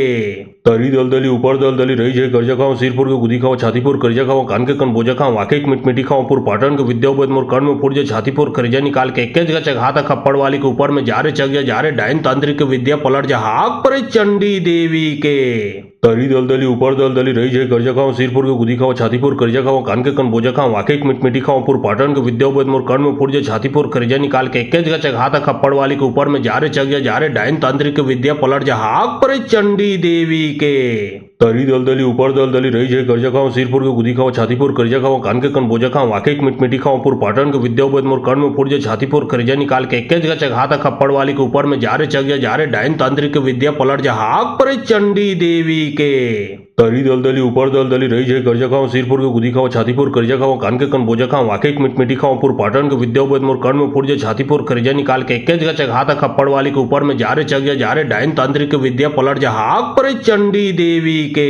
तरी दलदली ऊपर दलदली रही जय कर्जा खाओ सिरपुर के गुदी खाओ छातीपुर कर्जा खाओ कान के कन बोझा खाओ वाके मिटमिटी खाओ पुर पाटन के विद्यापद मोर कर्ण में फुट छातीपुर कर्जा निकाल के एक जगह चघाता खप्पड़ वाली के ऊपर में जा रे डायन तांत्रिक विद्या पलट जा हाक पर चंडी देवी के तरी दलदली ऊपर दलदली रही जय कर्जा खाओ सिरपुर के गुदी खाओ छातीपुर कर्जा खाओ कान के कन बोझा खाओ वाके मिटमिटी खाओ पुर पाटन के विद्यापद मोर कर्ण में फुट छातीपुर कर्जा निकाल के एक जगह चघाता खप्पड़ वाली के ऊपर में जा रे डायन तांत्रिक विद्या पलट जा हाक पर चंडी देवी के तरी दलदली ऊपर दलदली रही जय कर्जा खाओ सिरपुर के गुदी खाओ छातीपुर कर्जा खाओ कान के कन बोझा खाओ वाके मिटमिटी खाओ पुर पाटन के विद्यापद मोर कर्ण में फुट छातीपुर कर्जा निकाल के एक जगह चघाता खप्पड़ वाली के ऊपर में जा रे डायन तांत्रिक विद्या पलट जा हाक पर चंडी देवी के तरी दलदली ऊपर दलदली रही जय कर्जा खाओ सिरपुर के गुदी खाओ छातीपुर कर्जा खाओ कान के कन बोझा खाओ वाके मिटमिटी खाओ पुर पाटन के विद्यापद मोर कर्ण में फुट छातीपुर कर्जा निकाल के एक जगह चघाता खप्पड़ वाली के ऊपर में जा रे डायन तांत्रिक विद्या पलट जा हाक पर चंडी देवी के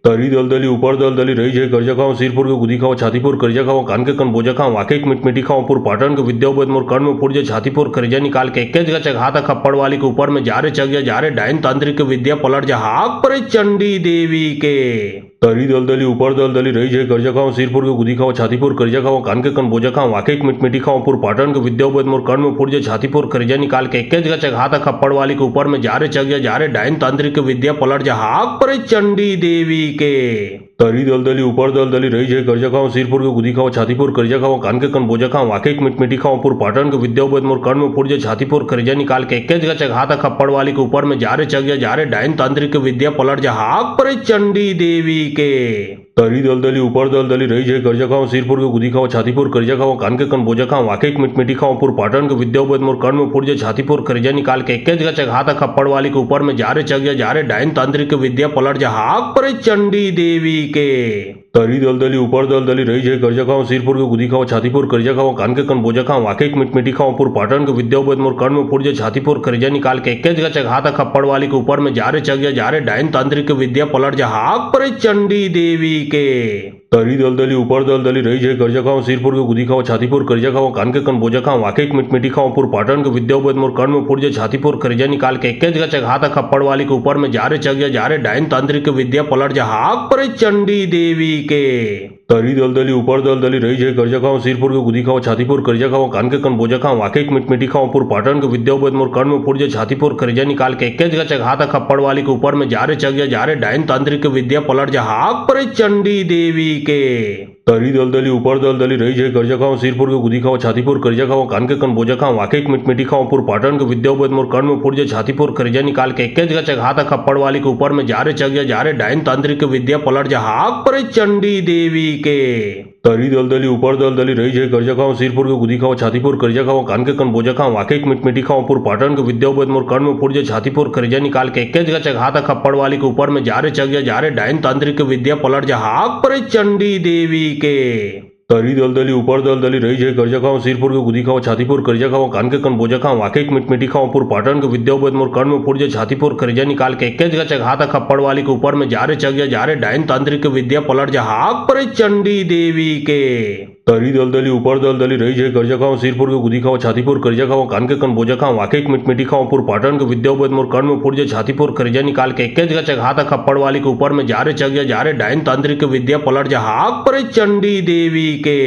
तरी दलदली ऊपर दलदली रही जय कर्जा खाओ सिरपुर के गुदी खाओ छातीपुर कर्जा खाओ कान के कन बोझा खाओ वाके मिटमिटी खाओ पुर पाटन के विद्यापद मोर कर्ण में फुट छातीपुर कर्जा निकाल के एक जगह चघाता खप्पड़ वाली के ऊपर में जा रे डायन तांत्रिक विद्या पलट जा हाक पर चंडी देवी के तरी दलदली ऊपर दलदली रही जय कर्जा खाओ सिरपुर के गुदी खाओ छातीपुर कर्जा खाओ कान के कन बोझा खाओ वाके मिटमिटी खाओ पुर पाटन के विद्यापद मोर कर्ण में फुट छातीपुर कर्जा निकाल के एक जगह चघाता खप्पड़ वाली के ऊपर में जा रे डायन तांत्रिक विद्या पलट जा हाक पर चंडी देवी के तरी दलदली ऊपर दलदली रही जय कर्जा खाओ सिरपुर के गुदी खाओ छातीपुर कर्जा खाओ कान के कन बोझा खाओ वाके मिटमिटी खाओ पुर पाटन के विद्यापद मोर कर्ण में फुट छातीपुर कर्जा निकाल के एक जगह चघाता खप्पड़ वाली के ऊपर में जा रे डायन तांत्रिक विद्या पलट जा हाक पर चंडी देवी के तरी दलदली ऊपर दलदली रही जय कर्जा खाओ सिरपुर के गुदी खाओ छातीपुर कर्जा खाओ कान के कन बोझा खाओ वाके मिटमिटी खाओ पुर पाटन के विद्यापद मोर कर्ण में फुट छातीपुर कर्जा निकाल के एक जगह चघाता खप्पड़ वाली के ऊपर में जा रे डायन तांत्रिक विद्या पलट जा हाक पर चंडी देवी के तरी दलदली ऊपर दलदली रही जय कर्जा खाओ सिरपुर के गुदी खाओ छातीपुर कर्जा खाओ कान के कन बोझा खाओ वाके मिटमिटी खाओ पुर पाटन के विद्यापद मोर कर्ण में फुट छातीपुर कर्जा निकाल के एक जगह चघाता खप्पड़ वाली के ऊपर में जा रे डायन तांत्रिक विद्या पलट जा हाक पर चंडी देवी के तरी दलदली ऊपर दलदली रही जय कर्जा खाओ सिरपुर के गुदी खाओ छातीपुर कर्जा खाओ कान के कन बोझा खाओ वाके मिट खाओ पुर पाटन के विद्यावत मोर कर्ण में पुरजे छातीपुर खरिजा निकाल के एक जगह चघाता खप्पड़ वाली के ऊपर में जारे चग जारे डायन तांत्रिक विद्या पलट जा हाक पर चंडी देवी के तरी दलदली ऊपर दलदली रही जय कर्जा खाओ सिरपुर के गुदी खाओ छातीपुर कर्जा खाओ कान के कन बोझा खाओ वाके मिट खाओ पुर पाटन के विद्यावत मोर कर्ण में पुरजे छातीपुर खरिजा निकाल के एक जगह चघाता खप्पड़ वाली के ऊपर में जारे चग जारे डायन तांत्रिक विद्या पलट जा हाक पर चंडी देवी के तरी दलदली ऊपर दलदली रही जय कर्जा खाओ सिरपुर के गुदी खाओ छातीपुर कर्जा खाओ कान के कन बोझा खाओ वाके मिट खाओ पुर पाटन के विद्यावत मोर कर्ण में पुरजे छातीपुर खरिजा निकाल के एक जगह चघाता खप्पड़ वाली के ऊपर में जारे चग जारे डायन तांत्रिक विद्या पलट जा हाक पर चंडी देवी के तरी दलदली ऊपर दलदली रही जय कर्जा खाओ सिरपुर के गुदी खाओ छातीपुर कर्जा खाओ कान के कन बोझा खाओ वाके मिट खाओ पुर पाटन के विद्यावत मोर कर्ण में पुरजे छातीपुर खरिजा निकाल के एक जगह चघाता खप्पड़ वाली के ऊपर में जारे चग जारे डायन तांत्रिक विद्या पलट जा हाक पर चंडी देवी के तरी दलदली ऊपर दलदली रही जय कर्जा खाओ सिरपुर के गुदी खाओ छातीपुर कर्जा खाओ कान के कन बोझा खाओ वाके मिट खाओ पुर पाटन के विद्यावत मोर कर्ण में पुरजे छातीपुर खरिजा निकाल के एक जगह चघाता खप्पड़ वाली के ऊपर में जारे चग जारे डायन तांत्रिक विद्या पलट जा हाक पर चंडी देवी के तरी दलदली ऊपर दलदली रही जय कर्जा खाओ सिरपुर के गुदी खाओ छातीपुर कर्जा खाओ कान के कन बोझा खाओ वाके मिट खाओ पुर पाटन के विद्यावत मोर कर्ण में पुरजे छातीपुर खरिजा निकाल के एक जगह चघाता खप्पड़ वाली के ऊपर में जारे चग जारे डायन तांत्रिक विद्या पलट जा हाक पर चंडी देवी के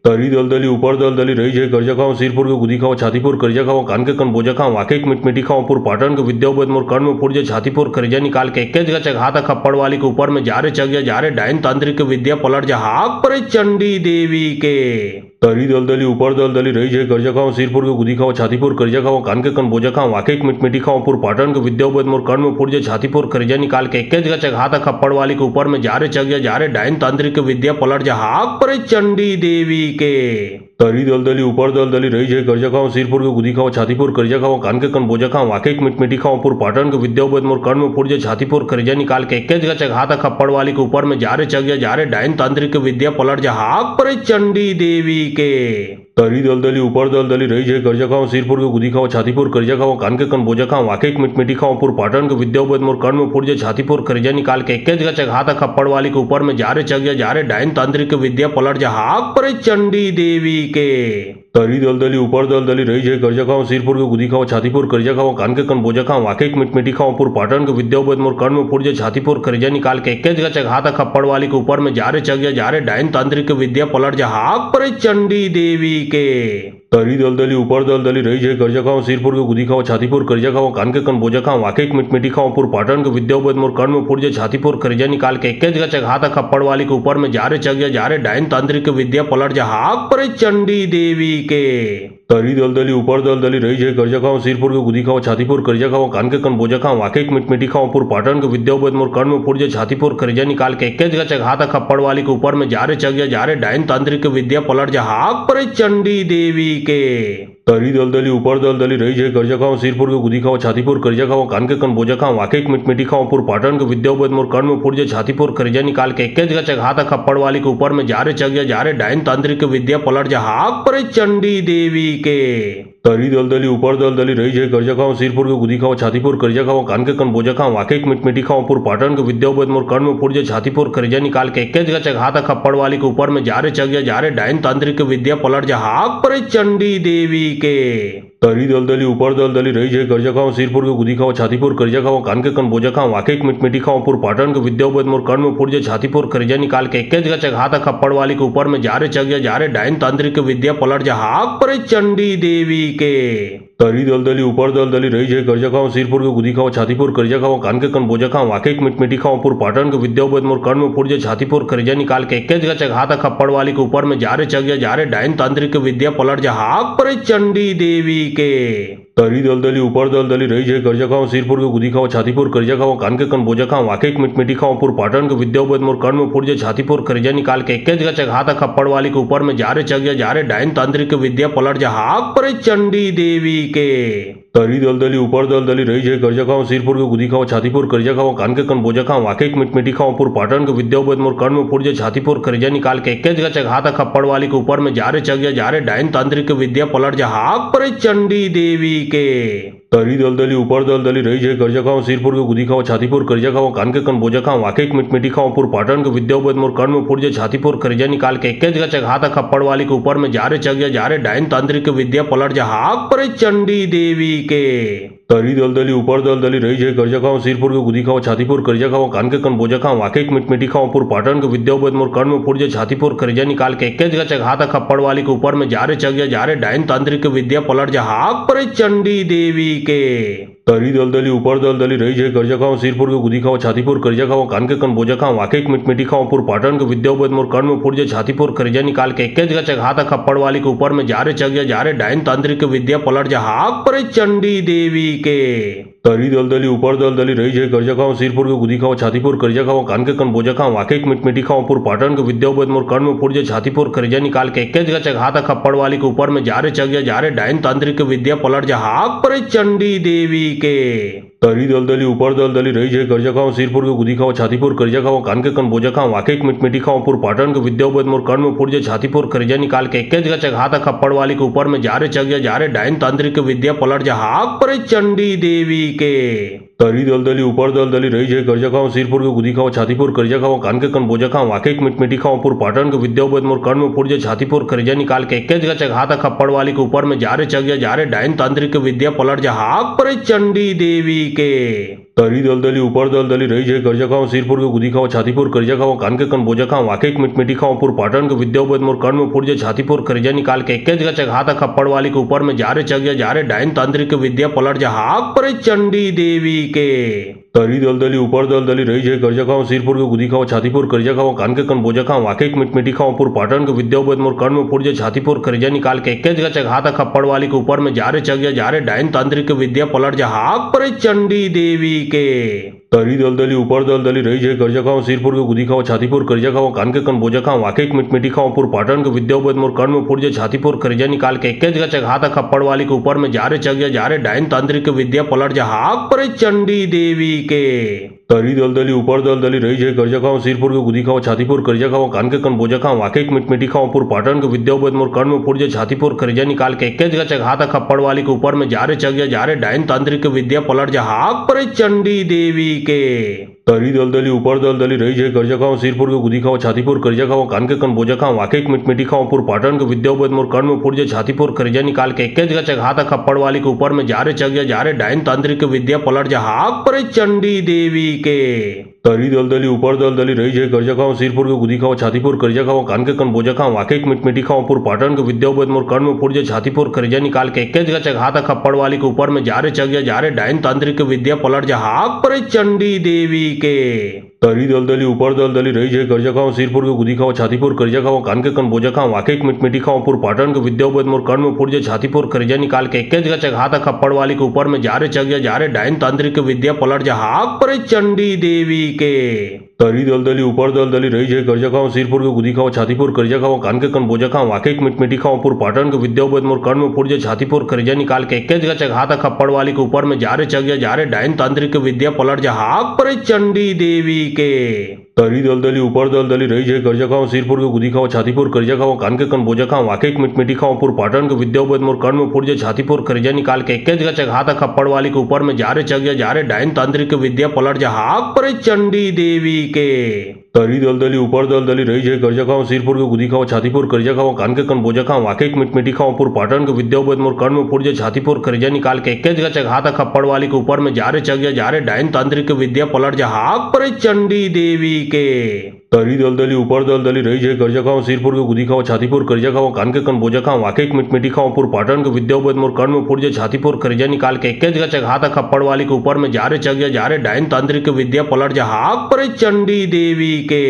तरी दलदली ऊपर दलदली रही जय कर्जा खाओ सिरपुर के गुदी खाओ छातीपुर कर्जा खाओ कान के कन बोझा खाओ वाके मिट खाओ पुर पाटन के विद्यावत मोर कर्ण में पुरजे छातीपुर खरिजा निकाल के एक जगह चघाता खप्पड़ वाली के ऊपर में जारे चग जारे डायन तांत्रिक विद्या पलट जा हाक पर चंडी देवी के तरी दलदली ऊपर दलदली रही जय कर्जा खाओ सिरपुर के गुदी खाओ छातीपुर कर्जा खाओ कान के कन बोझा खाओ वाके मिट खाओ पुर पाटन के विद्यावत मोर कर्ण में पुरजे छातीपुर खरिजा निकाल के एक जगह चघाता खप्पड़ वाली के ऊपर में जारे चग जारे डायन तांत्रिक विद्या पलट जा हाक पर चंडी देवी के तरी दलदली ऊपर दलदली रही जय कर्जा खाओ सिरपुर के गुदी खाओ छातीपुर कर्जा खाओ कान के कन बोझा खाओ वाके मिट खाओ पुर पाटन के विद्यावत मोर कर्ण में पुरजे छातीपुर खरिजा निकाल के एक जगह चघाता खप्पड़ वाली के ऊपर में जारे चग जारे डायन तांत्रिक विद्या पलट जा हाक पर चंडी देवी के तरी दलदली ऊपर दलदली रही जय कर्जा खाओ सिरपुर के गुदी खाओ छातीपुर कर्जा खाओ कान के कन बोझा खाओ वाके मिट खाओ पुर पाटन के विद्यावत मोर कर्ण में पुरजे छातीपुर खरिजा निकाल के एक जगह चघाता खप्पड़ वाली के ऊपर में जारे चग जारे डायन तांत्रिक विद्या पलट जा हाक पर चंडी देवी के तरी दलदली ऊपर दलदली रही जय कर्जा खाओ सिरपुर के गुदी खाओ छातीपुर कर्जा खाओ कान के कन बोझा खाओ वाके मिट खाओ पुर पाटन के विद्यावत मोर कर्ण में पुरजे छातीपुर खरिजा निकाल के एक जगह चघाता खप्पड़ वाली के ऊपर में जारे चग जारे डायन तांत्रिक विद्या पलट जा हाक पर चंडी देवी के तरी दलदली ऊपर दलदली रही जय कर्जा खाओ सिरपुर के गुदी खाओ छातीपुर कर्जा खाओ कान के कन बोझा खाओ वाके मिट खाओ पुर पाटन के विद्यावत मोर कर्ण में पुरजे छातीपुर खरिजा निकाल के एक जगह चघाता खप्पड़ वाली के ऊपर में जारे चग जारे डायन तांत्रिक विद्या पलट जा हाक पर चंडी देवी के तरी दलदली ऊपर दलदली रही जय कर्जा खाओ सिरपुर के गुदी खाओ छातीपुर कर्जा खाओ कान के कन बोझा खाओ वाके मिट खाओ पुर पाटन के विद्यावत मोर कर्ण में पुरजे छातीपुर खरिजा निकाल के एक जगह चघाता खप्पड़ वाली के ऊपर में जारे चग जारे डायन तांत्रिक विद्या पलट जा हाक पर चंडी देवी के तरी दलदली ऊपर दलदली रही जय कर्जा खाओ सिरपुर के गुदी खाओ छातीपुर कर्जा खाओ कान के कन बोझा खाओ वाके मिट खाओ पुर पाटन के विद्यावत मोर कर्ण में पुरजे छातीपुर खरिजा निकाल के एक जगह चघाता खप्पड़ वाली के ऊपर में जारे चग जारे डायन तांत्रिक विद्या पलट जा हाक पर चंडी देवी के तरी दलदली ऊपर दलदली रही जय कर्जा खाओ सिरपुर के गुदी खाओ छातीपुर कर्जा खाओ कान के कन बोझा खाओ वाके मिट खाओ पुर पाटन के विद्यावत मोर कर्ण में पुरजे छातीपुर खरिजा निकाल के एक जगह चघाता खप्पड़ वाली के ऊपर में जारे चग जारे डायन तांत्रिक विद्या पलट जा हाक पर चंडी देवी के तरी दलदली ऊपर दलदली रही जय कर्जा खाओ सिरपुर के गुदी खाओ छातीपुर कर्जा खाओ कान के कन बोझा खाओ वाके मिट खाओ पुर पाटन के विद्यावत मोर कर्ण में पुरजे छातीपुर खरिजा निकाल के एक जगह चघाता खप्पड़ वाली के ऊपर में जारे चग जारे डायन तांत्रिक विद्या पलट जा हाक पर चंडी देवी के तरी दलदली ऊपर दलदली रही जय कर्जा खाओ सिरपुर के गुदी खाओ छातीपुर कर्जा खाओ कान के कन बोझा खाओ वाके मिट खाओ पुर पाटन के विद्यावत मोर कर्ण में पुरजे छातीपुर खरिजा निकाल के एक जगह चघाता खप्पड़ वाली के ऊपर में जारे चग जारे डायन तांत्रिक विद्या पलट जा हाक पर चंडी देवी के तरी दलदली ऊपर दलदली रही जय कर्जा खाओ सिरपुर के गुदी खाओ छातीपुर कर्जा खाओ कान के कन बोझा खाओ वाके मिट खाओ पुर पाटन के विद्यावत मोर कर्ण में पुरजे छातीपुर खरिजा निकाल के एक जगह चघाता खप्पड़ वाली के ऊपर में जारे चग जारे डायन तांत्रिक विद्या पलट जा हाक पर चंडी देवी के तरी दलदली ऊपर दलदली रही जय कर्जा खाओ सिरपुर के गुदी खाओ छातीपुर कर्जा खाओ कान के कन बोझा खाओ वाके मिट खाओ पुर पाटन के विद्यावत मोर कर्ण में पुरजे छातीपुर खरिजा निकाल के एक जगह चघाता खप्पड़ वाली के ऊपर में जारे चग जारे डायन तांत्रिक विद्या पलट जा हाक पर चंडी देवी के तरी दलदली ऊपर दलदली रही जय कर्जा खाओ सिरपुर के गुदी खाओ छातीपुर कर्जा खाओ कान के कन बोझा खाओ वाके मिट खाओ पुर पाटन के विद्यावत मोर कर्ण में फुट छातीपुर कर्जा निकाल के एक जगह हाथ खप्पड़ वाली के ऊपर में जा रे डायन तांत्रिक विद्या पलट जा हाक पर चंडी देवी के तरी दलदली ऊपर दलदली रही जय कर्जा खाओ सिरपुर के गुदी खाओ छातीपुर कर्जा खाओ कान के कन बोझा खाओ वाके मिट खाओ पुर पाटन के विद्यावत मोर कर्ण में फुट छातीपुर कर्जा निकाल के एक जगह हाथ खप्पड़ वाली के ऊपर में जा रे डायन तांत्रिक विद्या पलट जा हाक पर चंडी देवी के तरी दलदली ऊपर दलदली रही जय कर्जा खाओ सिरपुर के गुदी खाओ छातीपुर कर्जा खाओ कान के कन बोझा खाओ वाके मिट खाओ पुर पाटन के विद्यावत मोर कर्ण में फुट छातीपुर कर्जा निकाल के एक जगह हाथ खप्पड़ वाली के ऊपर में जा रे डायन तांत्रिक विद्या पलट जा हाक पर चंडी देवी के तरी दलदली ऊपर दलदली रही जय कर्जा खाओ सिरपुर के गुदी खाओ छातीपुर कर्जा खाओ कान के कन बोझा खाओ वाके मिट खाओ पुर पाटन के विद्यावत मोर कर्ण में फुट छातीपुर कर्जा निकाल के एक जगह हाथ खप्पड़ वाली के ऊपर में जा रे डायन तांत्रिक विद्या पलट जा हाक पर चंडी देवी के तरी दलदली ऊपर दलदली रही जय कर्जा खाओ सिरपुर के गुदी खाओ छातीपुर कर्जा खाओ कान के कन बोझा खाओ वाके मिट खाओ पुर पाटन के विद्यावत मोर कर्ण में फुट छातीपुर कर्जा निकाल के एक जगह हाथ खप्पड़ वाली के ऊपर में जा रे डायन तांत्रिक विद्या पलट जा हाक पर चंडी देवी के तरी दलदली ऊपर दलदली रही जय कर्जा खाओ सिरपुर के गुदी खाओ छातीपुर कर्जा खाओ कान के कन बोझा खाओ वाके मिट खाओ पुर पाटन के विद्यावत मोर कर्ण में फुट छातीपुर कर्जा निकाल के एक जगह हाथ खप्पड़ वाली के ऊपर में जा रे डायन तांत्रिक विद्या पलट जा हाक पर चंडी देवी के तरी दलदली ऊपर दलदली रही जय कर्जा खाओ सिरपुर के गुदी खाओ छातीपुर कर्जा खाओ कान के कन बोझा खाओ वाके मिट खाओ पुर पाटन के विद्यावत मोर कर्ण में फुट छातीपुर कर्जा निकाल के एक जगह हाथ खप्पड़ वाली के ऊपर में जा रे डायन तांत्रिक विद्या पलट जा हाक पर चंडी देवी के तरी दलदली ऊपर दलदली रही जय कर्जा खाओ सिरपुर के गुदी खाओ छातीपुर कर्जा खाओ कान के कन बोझा खाओ वाके मिट खाओ पुर पाटन के विद्यावत मोर कर्ण में फुट छातीपुर कर्जा निकाल के एक जगह हाथ खप्पड़ वाली के ऊपर में जा रे डायन तांत्रिक विद्या पलट जा हाक पर चंडी देवी के तरी दलदली ऊपर दलदली रही जय कर्जा खाओ सिरपुर के गुदी खाओ छातीपुर कर्जा खाओ कान के कन बोझा खाओ वाके मिट खाओ पुर पाटन के विद्यावत मोर कर्ण में फुट छातीपुर कर्जा निकाल के एक जगह हाथ खप्पड़ वाली के ऊपर में जा रे डायन तांत्रिक विद्या पलट जा हाक पर चंडी देवी के तरी दलदली ऊपर दलदली रही जय कर्जा खाओ सिरपुर के गुदी खाओ छातीपुर कर्जा खाओ कान के कन बोझा खाओ वाके मिट खाओ पुर पाटन के विद्यावत मोर कर्ण में फुट छातीपुर कर्जा निकाल के एक जगह हाथ खप्पड़ वाली के ऊपर में जा रे डायन तांत्रिक विद्या पलट जा हाक पर चंडी देवी के तरी दलदली ऊपर दलदली रही जय कर्जा खाओ सिरपुर के गुदी खाओ छातीपुर कर्जा खाओ कान के कन बोझा खाओ वाके मिट खाओ पुर पाटन के विद्यावत मोर कर्ण में फुट छातीपुर कर्जा निकाल के एक जगह हाथ खप्पड़ वाली के ऊपर में जा रे डायन तांत्रिक विद्या पलट जा हाक पर चंडी देवी के तरी दलदली ऊपर दलदली रही जय कर्जा खाओ सिरपुर के गुदी खाओ छातीपुर कर्जा खाओ कान के कन बोझा खाओ वाके मिट खाओ पुर पाटन के विद्यावत मोर कर्ण में फुट छातीपुर कर्जा निकाल के एक जगह हाथ खप्पड़ वाली के ऊपर में जा रे डायन तांत्रिक विद्या पलट जा हाक पर चंडी देवी के तरी दलदली ऊपर दलदली रही जय कर्जा खाओ सिरपुर के गुदी खाओ छातीपुर कर्जा खाओ कान के कन बोझा खाओ वाके मिट खाओ पुर पाटन के विद्यावत मोर कर्ण में फुट छातीपुर कर्जा निकाल के एक जगह हाथ खप्पड़ वाली के ऊपर में जा रे डायन तांत्रिक विद्या पलट जा हाक पर चंडी देवी के तरी दलदली ऊपर दलदली रही जय कर्जा खाओ सिरपुर के गुदी खाओ छातीपुर कर्जा खाओ कान के कन बोझा खाओ वाके मिट खाओ पुर पाटन के विद्यावत मोर कर्ण में फुट छातीपुर कर्जा निकाल के एक जगह हाथ खप्पड़ वाली के ऊपर में जा रे डायन तांत्रिक विद्या पलट जा हाक पर चंडी देवी के तरी दलदली ऊपर दलदली रही जय कर्जा खाओ सिरपुर के गुदी खाओ छातीपुर कर्जा खाओ कान के कन बोझा खाओ वाके मिट खाओ पुर पाटन के विद्यावत मोर कर्ण में फुट छातीपुर कर्जा निकाल के एक जगह हाथ खप्पड़ वाली के ऊपर में जा रे डायन तांत्रिक विद्या पलट जा हाक पर चंडी देवी के तरी दलदली ऊपर दलदली रही जय कर्जा खाओ सिरपुर के गुदी खाओ छातीपुर कर्जा खाओ कान के कन बोझा खाओ वाके मिट खाओ पुर पाटन के विद्यावत मोर कर्ण में फुट छातीपुर कर्जा निकाल के एक जगह हाथ खप्पड़ वाली के ऊपर में जा रे डायन तांत्रिक विद्या पलट जा हाक पर चंडी देवी के तरी दलदली ऊपर दलदली रही जय कर्जा खाओ सिरपुर के गुदी खाओ छातीपुर कर्जा खाओ कान के कन बोझा खाओ वाके मिट खाओ पुर पाटन के विद्यावत मोर कर्ण में फुट छातीपुर कर्जा निकाल के एक जगह हाथ खप्पड़ वाली के ऊपर में जा रे डायन तांत्रिक विद्या पलट जा हाक पर चंडी देवी के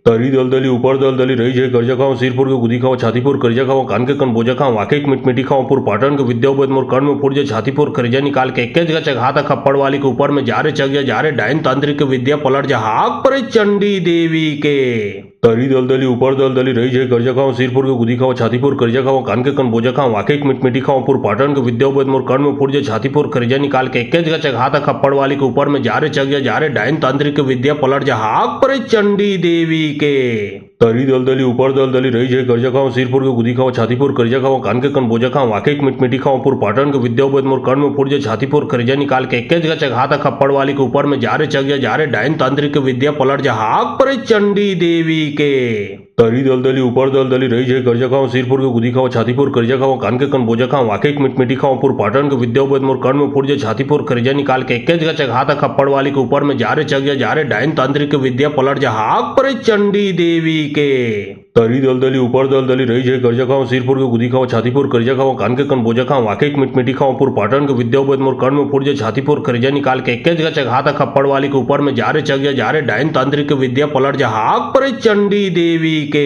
तरी दलदली ऊपर दलदली रही जय कर्जा खाओ सिरपुर के गुदी खाओ छातीपुर कर्जा खाओ कान के कन बोझा खाओ वाके मिट खाओ पुर पाटन के विद्यावत मोर कर्ण में फुट छातीपुर कर्जा निकाल के एक जगह हाथ खप्पड़ वाली के ऊपर में जा रे डायन तांत्रिक विद्या पलट जा हाक पर चंडी देवी के तरी दलदली ऊपर दलदली रही जय कर्जा खाओ सिरपुर के गुदी खाओ छातीपुर कर्जा खाओ कान के कन बोझा खाओ वाके मिट खाओ पुर पाटन के विद्यावत मोर कर्ण में फुट छातीपुर कर्जा निकाल के एक जगह हाथ खप्पड़ वाली के ऊपर में जा रे डायन तांत्रिक विद्या पलट जा हाक पर चंडी देवी के तरी दलदली ऊपर दलदली रही जय कर्जा खाओ सिरपुर के गुदी खाओ छातीपुर कर्जा खाओ कान के कन बोझा खाओ वाके मिटमिटी खाओ पुर पाटन के विद्यापद मोर कर्ण में फुट जे छातीपुर कर्जा निकाल के एक जगह घाता खप्पड़ वाली के ऊपर में जारे चग जा रे डायन तांत्रिक विद्या पलट जा हाक पर चंडी देवी के तरी दलदली ऊपर दलदली रही जय कर्जा खाओ सिरपुर के गुदी खाओ छातीपुर कर्जा खाओ कान के कन बोझा खाओ वाके मिटमिटी खाओ पुर पाटन के विद्यापद मोर कर्ण में फुट जे छातीपुर कर्जा निकाल के एक जगह घाता खप्पड़ वाली के ऊपर में जारे चग जा रे डायन तांत्रिक विद्या पलट जा हाक पर चंडी देवी के तरी दलदली ऊपर दलदली रही जय कर्जा खाओ सिरपुर के गुदी खाओ छातीपुर कर्जा खाओ कान के कन बोझा खाओ वाके मिटमिटी खाओ पुर पाटन के विद्यापद मोर कर्ण में फुट जे छातीपुर कर्जा निकाल के एक जगह घाता खप्पड़ वाली के ऊपर में जारे चग जा रे डायन तांत्रिक विद्या पलट जा हाक पर चंडी देवी के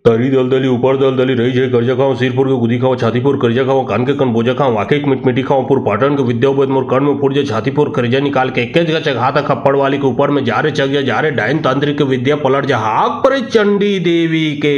तरी दलदली ऊपर दलदली रही जय कर्जा खाओ सिरपुर के गुदी खाओ छातीपुर कर्जा खाओ कान के कन बोझा खाओ वाके मिटमिटी खाओ पुर पाटन के विद्यापद मोर कर्ण में फुट जे छातीपुर कर्जा निकाल के एक जगह घाता खप्पड़ वाली के ऊपर में जारे चग जा रे डायन तांत्रिक विद्या पलट जा हाक पर चंडी देवी के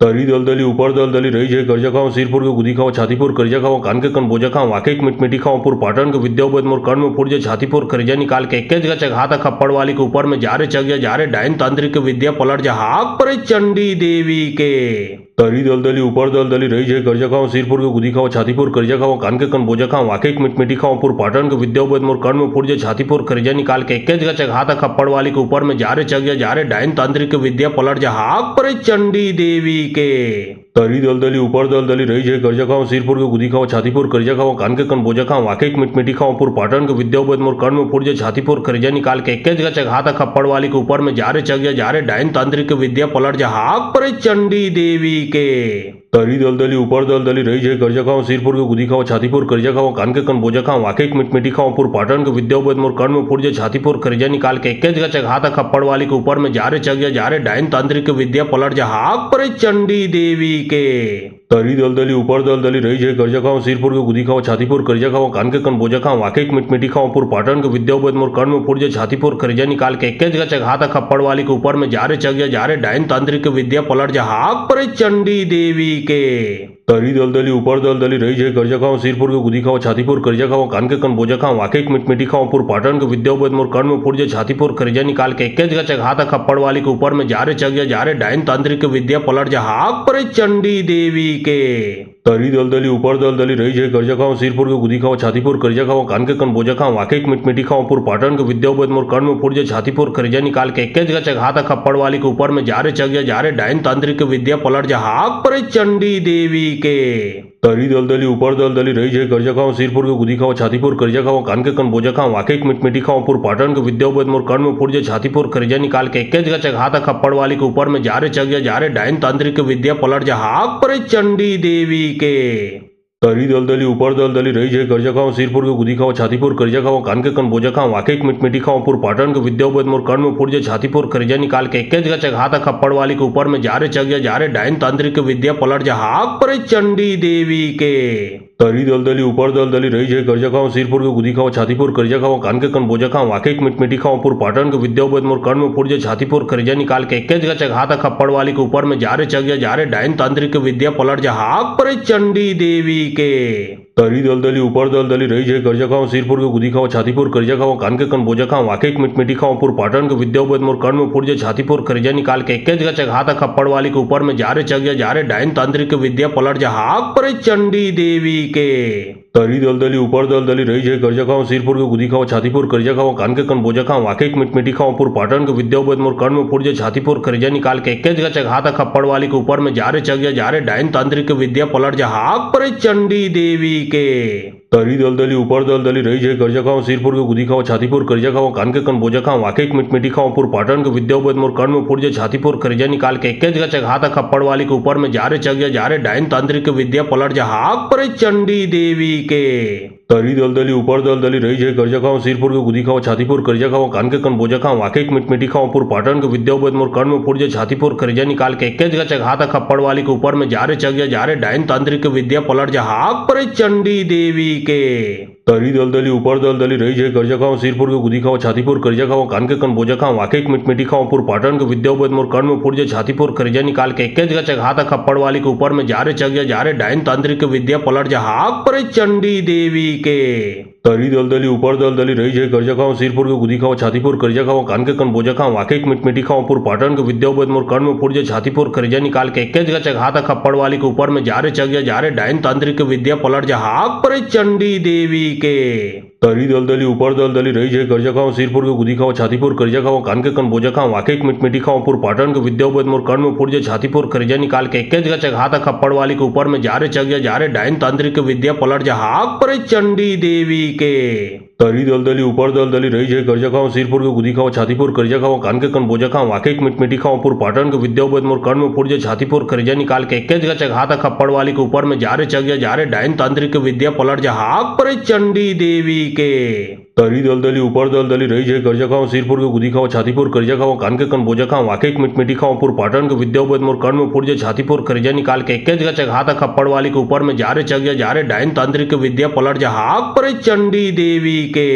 तरी दलदली ऊपर दलदली रही जय कर्जा खाओ सिरपुर के गुदी खाओ छातीपुर कर्जा खाओ कान के कन बोझा खाओ वाके मिटमिटी खाओ पुर पाटन के विद्यापद मोर कर्ण में फुट जे छातीपुर कर्जा निकाल के एक जगह घाता खप्पड़ वाली के ऊपर में जारे चग जा रे डायन तांत्रिक विद्या पलट जा हाक पर चंडी देवी के तरी दलदली ऊपर दलदली रही जय कर्जा खाओ सिरपुर के गुदी खाओ छातीपुर कर्जा खाओ कान के कन बोझा खाओ वाके मिटमिटी खाओ पुर पाटन के विद्यापद मोर कर्ण में फुट जे छातीपुर कर्जा निकाल के एक जगह घाता खप्पड़ वाली के ऊपर में जारे चग जा रे डायन तांत्रिक विद्या पलट जा हाक पर चंडी देवी के तरी दलदली ऊपर दलदली रही जय कर्जा खाओ सिरपुर के गुदी खाओ छातीपुर कर्जा खाओ कान के कन बोझा खाओ वाके मिटमिटी खाओ पुर पाटन के विद्यापद मोर कर्ण में फुट जे छातीपुर कर्जा निकाल के एक जगह घाता खप्पड़ वाली के ऊपर में जारे चग जा रे डायन तांत्रिक विद्या पलट जा हाक पर चंडी देवी के तरी दलदली ऊपर दलदली रही जय कर्जा खाओ सिरपुर के गुदी खाओ छातीपुर कर्जा खाओ कान के कन बोझा खाओ वाके मिटमिटी खाओ पुर पाटन के विद्यापद मोर कर्ण में फुट जे छातीपुर कर्जा निकाल के एक जगह घाता खप्पड़ वाली के ऊपर में जारे चग जा रे डायन तांत्रिक विद्या पलट जा हाक पर चंडी देवी के तरी दलदली ऊपर दलदली रही जय कर्जा खाओ सिरपुर के गुदी खाओ छातीपुर कर्जा खाओ कान के कन बोझा खाओ वाके मिटमिटी खाओ पुर पाटन के विद्यापद मोर कर्ण में फुट जे छातीपुर कर्जा निकाल के एक जगह घाता खप्पड़ वाली के ऊपर में जारे चग जा रे डायन तांत्रिक विद्या पलट जा हाक पर चंडी देवी के तरी दलदली ऊपर दलदली रही जय कर्जा खाओ सिरपुर के गुदी खाओ छातीपुर कर्जा खाओ कान के कन बोझा खाओ वाके मिटमिटी खाओ पुर पाटन के विद्यापद मोर कर्ण में फुट जे छातीपुर कर्जा निकाल के एक जगह घाता खप्पड़ वाली के ऊपर में जारे चग जा रे डायन तांत्रिक विद्या पलट जा हाक पर चंडी देवी के तरी दलदली ऊपर दलदली रही जय कर्जा खाओ सिरपुर के गुदी खाओ छातीपुर कर्जा खाओ कान के कन बोझा खाओ वाके मिटमिटी खाओ पुर पाटन के विद्यापद मोर कर्ण में फुट जे छातीपुर कर्जा निकाल के एक जगह घाता खप्पड़ वाली के ऊपर में जारे चग जा रे डायन तांत्रिक विद्या पलट जा हाक पर चंडी देवी के तरी दलदली ऊपर दलदली रही जय कर्जा खाओ सिरपुर के गुदी खाओ छातीपुर कर्जा खाओ कान के कन बोझा खाओ वाके मिटमिटी खाओ पुर पाटन के विद्यापद मोर कर्ण में फुट जे छातीपुर कर्जा निकाल के एक जगह घाता खप्पड़ वाली के ऊपर में जारे चग जा रे डायन तांत्रिक विद्या पलट जा हाक पर चंडी देवी के तरी दलदली ऊपर दलदली रही जय कर्जा खाओ सिरपुर के गुदी खाओ छातीपुर कर्जा खाओ कान के कन बोझा खाओ वाके मिटमिटी खाओ पुर पाटन के विद्यापद मोर कर्ण में फुट जे छातीपुर कर्जा निकाल के एक जगह घाता खप्पड़ वाली के ऊपर में जारे चग जा रे डायन तांत्रिक विद्या पलट जा हाक पर चंडी देवी के तरी दलदली ऊपर दलदली रही जय कर्जा खाओ सिरपुर के गुदी खाओ छातीपुर कर्जा खाओ कान के कन बोझा खाओ वाके मिटमिटी खाओ पुर पाटन के विद्यापद मोर कर्ण में फुट जे छातीपुर कर्जा निकाल के एक जगह घाता खप्पड़ वाली के ऊपर में जारे चग जा रे डायन तांत्रिक विद्या पलट जा हाक पर चंडी देवी के तरी दलदली ऊपर दलदली रही जय कर्जा खाओ सिरपुर के गुदी खाओ छातीपुर कर्जा खाओ कान के कन बोझा खाओ वाके मिटमिटी खाओ पुर पाटन के विद्यापद मोर कर्ण में फुट जे छातीपुर कर्जा निकाल के एक जगह घाता खप्पड़ वाली के ऊपर में जारे चग जा रे डायन तांत्रिक विद्या पलट जा हाक पर चंडी देवी के तरी दलदली ऊपर दलदली रही जय कर्जा खाओ सिरपुर के गुदी खाओ छातीपुर कर्जा खाओ कान के कन बोझा खाओ वाके मिटमिटी खाओ पुर पाटन के विद्यापद मोर कर्ण में फुट जे छातीपुर कर्जा निकाल के एक जगह घाता खप्पड़ वाली के ऊपर में जारे चग जा रे डायन तांत्रिक विद्या पलट जा हाक पर चंडी देवी के तरी दलदली ऊपर दलदली रही जय कर्जा खाओ सिरपुर के गुदी खाओ छातीपुर कर्जा खाओ कान के कन बोझा खाओ वाके मिटमिटी खाओ पुर पाटन के विद्यापद मोर कर्ण में फुट जे छातीपुर कर्जा निकाल के एक जगह घाता खप्पड़ वाली के ऊपर में जारे चग जा रे डायन तांत्रिक विद्या पलट जा हाक पर चंडी देवी के तरी दलदली ऊपर दलदली रही जय कर्जा खाओ सिरपुर के गुदी खाओ छातीपुर कर्जा खाओ कान के कन बोझा खाओ वाके मिटमिटी खाओ पुर पाटन के विद्यापद मोर कर्ण में फुट जे छातीपुर कर्जा निकाल के एक जगह घाता खप्पड़ वाली के ऊपर में जारे चग जा रे डायन तांत्रिक विद्या पलट जा हाक पर चंडी देवी के तरी दलदली ऊपर दलदली रही जय कर्जा खाओ सिरपुर के गुदी खाओ छातीपुर कर्जा खाओ कान के कन बोझा खाओ वाके मिटमिटी खाओ पुर पाटन के विद्यापद मोर कर्ण में फुट जे छातीपुर कर्जा निकाल के एक जगह घाता खप्पड़ वाली के ऊपर में जारे चग जा रे डायन तांत्रिक विद्या पलट जा हाक पर चंडी देवी के तरी दलदली ऊपर दलदली रही जय कर्जा खाओ सिरपुर के गुदी खाओ छातीपुर कर्जा खाओ कान के कन बोझा खाओ वाके मिटमिटी खाओ पुर पाटन के विद्यावत मोर कर्ण में फुट छातीपुर कर्जा निकाल के एक जगह चघा था खप्पड़ वाली के ऊपर में जा रे चग जा रे डायन तांत्रिक के विद्या पलट जा हाक पर चंडी देवी के तरी दलदली ऊपर दलदली रही जय कर्जा खाओ सिरपुर के गुदी खाओ छातीपुर कर्जा खाओ कान के कन बोझा खाओ वाके मिटमिटी खाओ पुर पाटन के विद्यावत मोर कर्ण में फुट छातीपुर कर्जा निकाल के एक जगह चघा था खप्पड़ वाली के ऊपर में जा रे चग जा रे डायन तांत्रिक के विद्या पलट जा हाक पर चंडी देवी के तरी दलदली ऊपर दलदली रही जय कर्जा खाओ सिरपुर के गुदी खाओ छातीपुर कर्जा खाओ कान के कन बोझा खाओ वाके मिटमिटी खाओ पुर पाटन के विद्यावत मोर कर्ण में फुट छातीपुर कर्जा निकाल के एक जगह चघा था खप्पड़ वाली के ऊपर में जा रे चग जा रे डायन तांत्रिक के विद्या पलट जा हाक पर चंडी देवी के तरी दलदली ऊपर दलदली रही जय कर्जा खाओ सिरपुर के गुदी खाओ छातीपुर कर्जा खाओ कान के कन बोझा खाओ वाके मिटमिटी खाओ पुर पाटन के विद्यावत मोर कर्ण में फुट छातीपुर कर्जा निकाल के एक जगह चघा था खप्पड़ वाली के ऊपर में जा रे चग जा रे डायन तांत्रिक के विद्या पलट जा हाक पर चंडी देवी के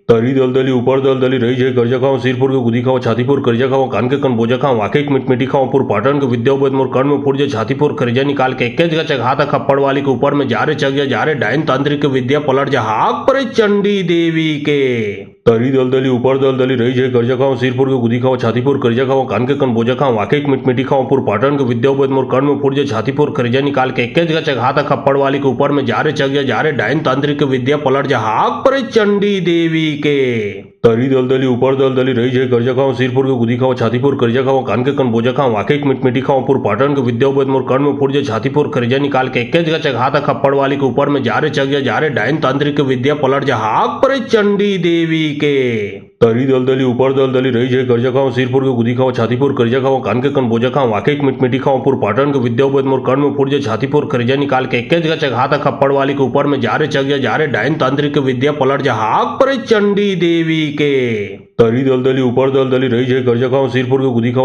तरी दलदली ऊपर दलदली रही जय कर्जा खाओ सिरपुर के गुदी खाओ छातीपुर कर्जा खाओ कान के कन बोझा खाओ वाके मिटमिटी खाओ पुर पाटन के विद्यावत मोर कर्ण में फुट छातीपुर कर्जा निकाल के एक जगह चघा था खप्पड़ वाली के ऊपर में जा रे चग जा रे डायन तांत्रिक के विद्या पलट जा हाक पर चंडी देवी के तरी दलदली ऊपर दलदली रही जय कर्जा खाओ सिरपुर के गुदी खाओ छातीपुर कर्जा खाओ कान के कन बोझा खाओ वाके मिटमिटी खाओ पुर पाटन के विद्यावत मोर कर्ण में फुट छातीपुर कर्जा निकाल के एक जगह चघा था खप्पड़ वाली के ऊपर में जा रे चग जा रे डायन तांत्रिक के विद्या पलट जा हाक पर चंडी देवी के तरी दलदली ऊपर दलदली रही जय कर्जा खाओ सिरपुर के गुदी खाओ छातीपुर कर्जा खाओ कान के कन बोझा खाओ वाके मिटमिटी खाओ पुर पाटन के विद्यावत मोर कर्ण में फुट छातीपुर कर्जा निकाल के एक जगह चघा था खप्पड़ वाली के ऊपर में जा रे चग जा रे डायन तांत्रिक के विद्या पलट जा हाक पर चंडी देवी के तरी दलदली ऊपर दलदली रही जय कर्जा खाओ सिरपुर के गुदी खाओ छातीपुर कर्जा खाओ कान के कन बोझा खाओ वाके मिटमिटी खाओ पुर पाटन के विद्यावत मोर कर्ण में फुट छातीपुर कर्जा निकाल के एक जगह चघा था खप्पड़ वाली के ऊपर में जा रे चग जा रे डायन तांत्रिक के विद्या पलट जा हाक पर चंडी देवी के तरी दलदली ऊपर दलदली रही जय कर्जा खाओ सिरपुर के गुदी खाओ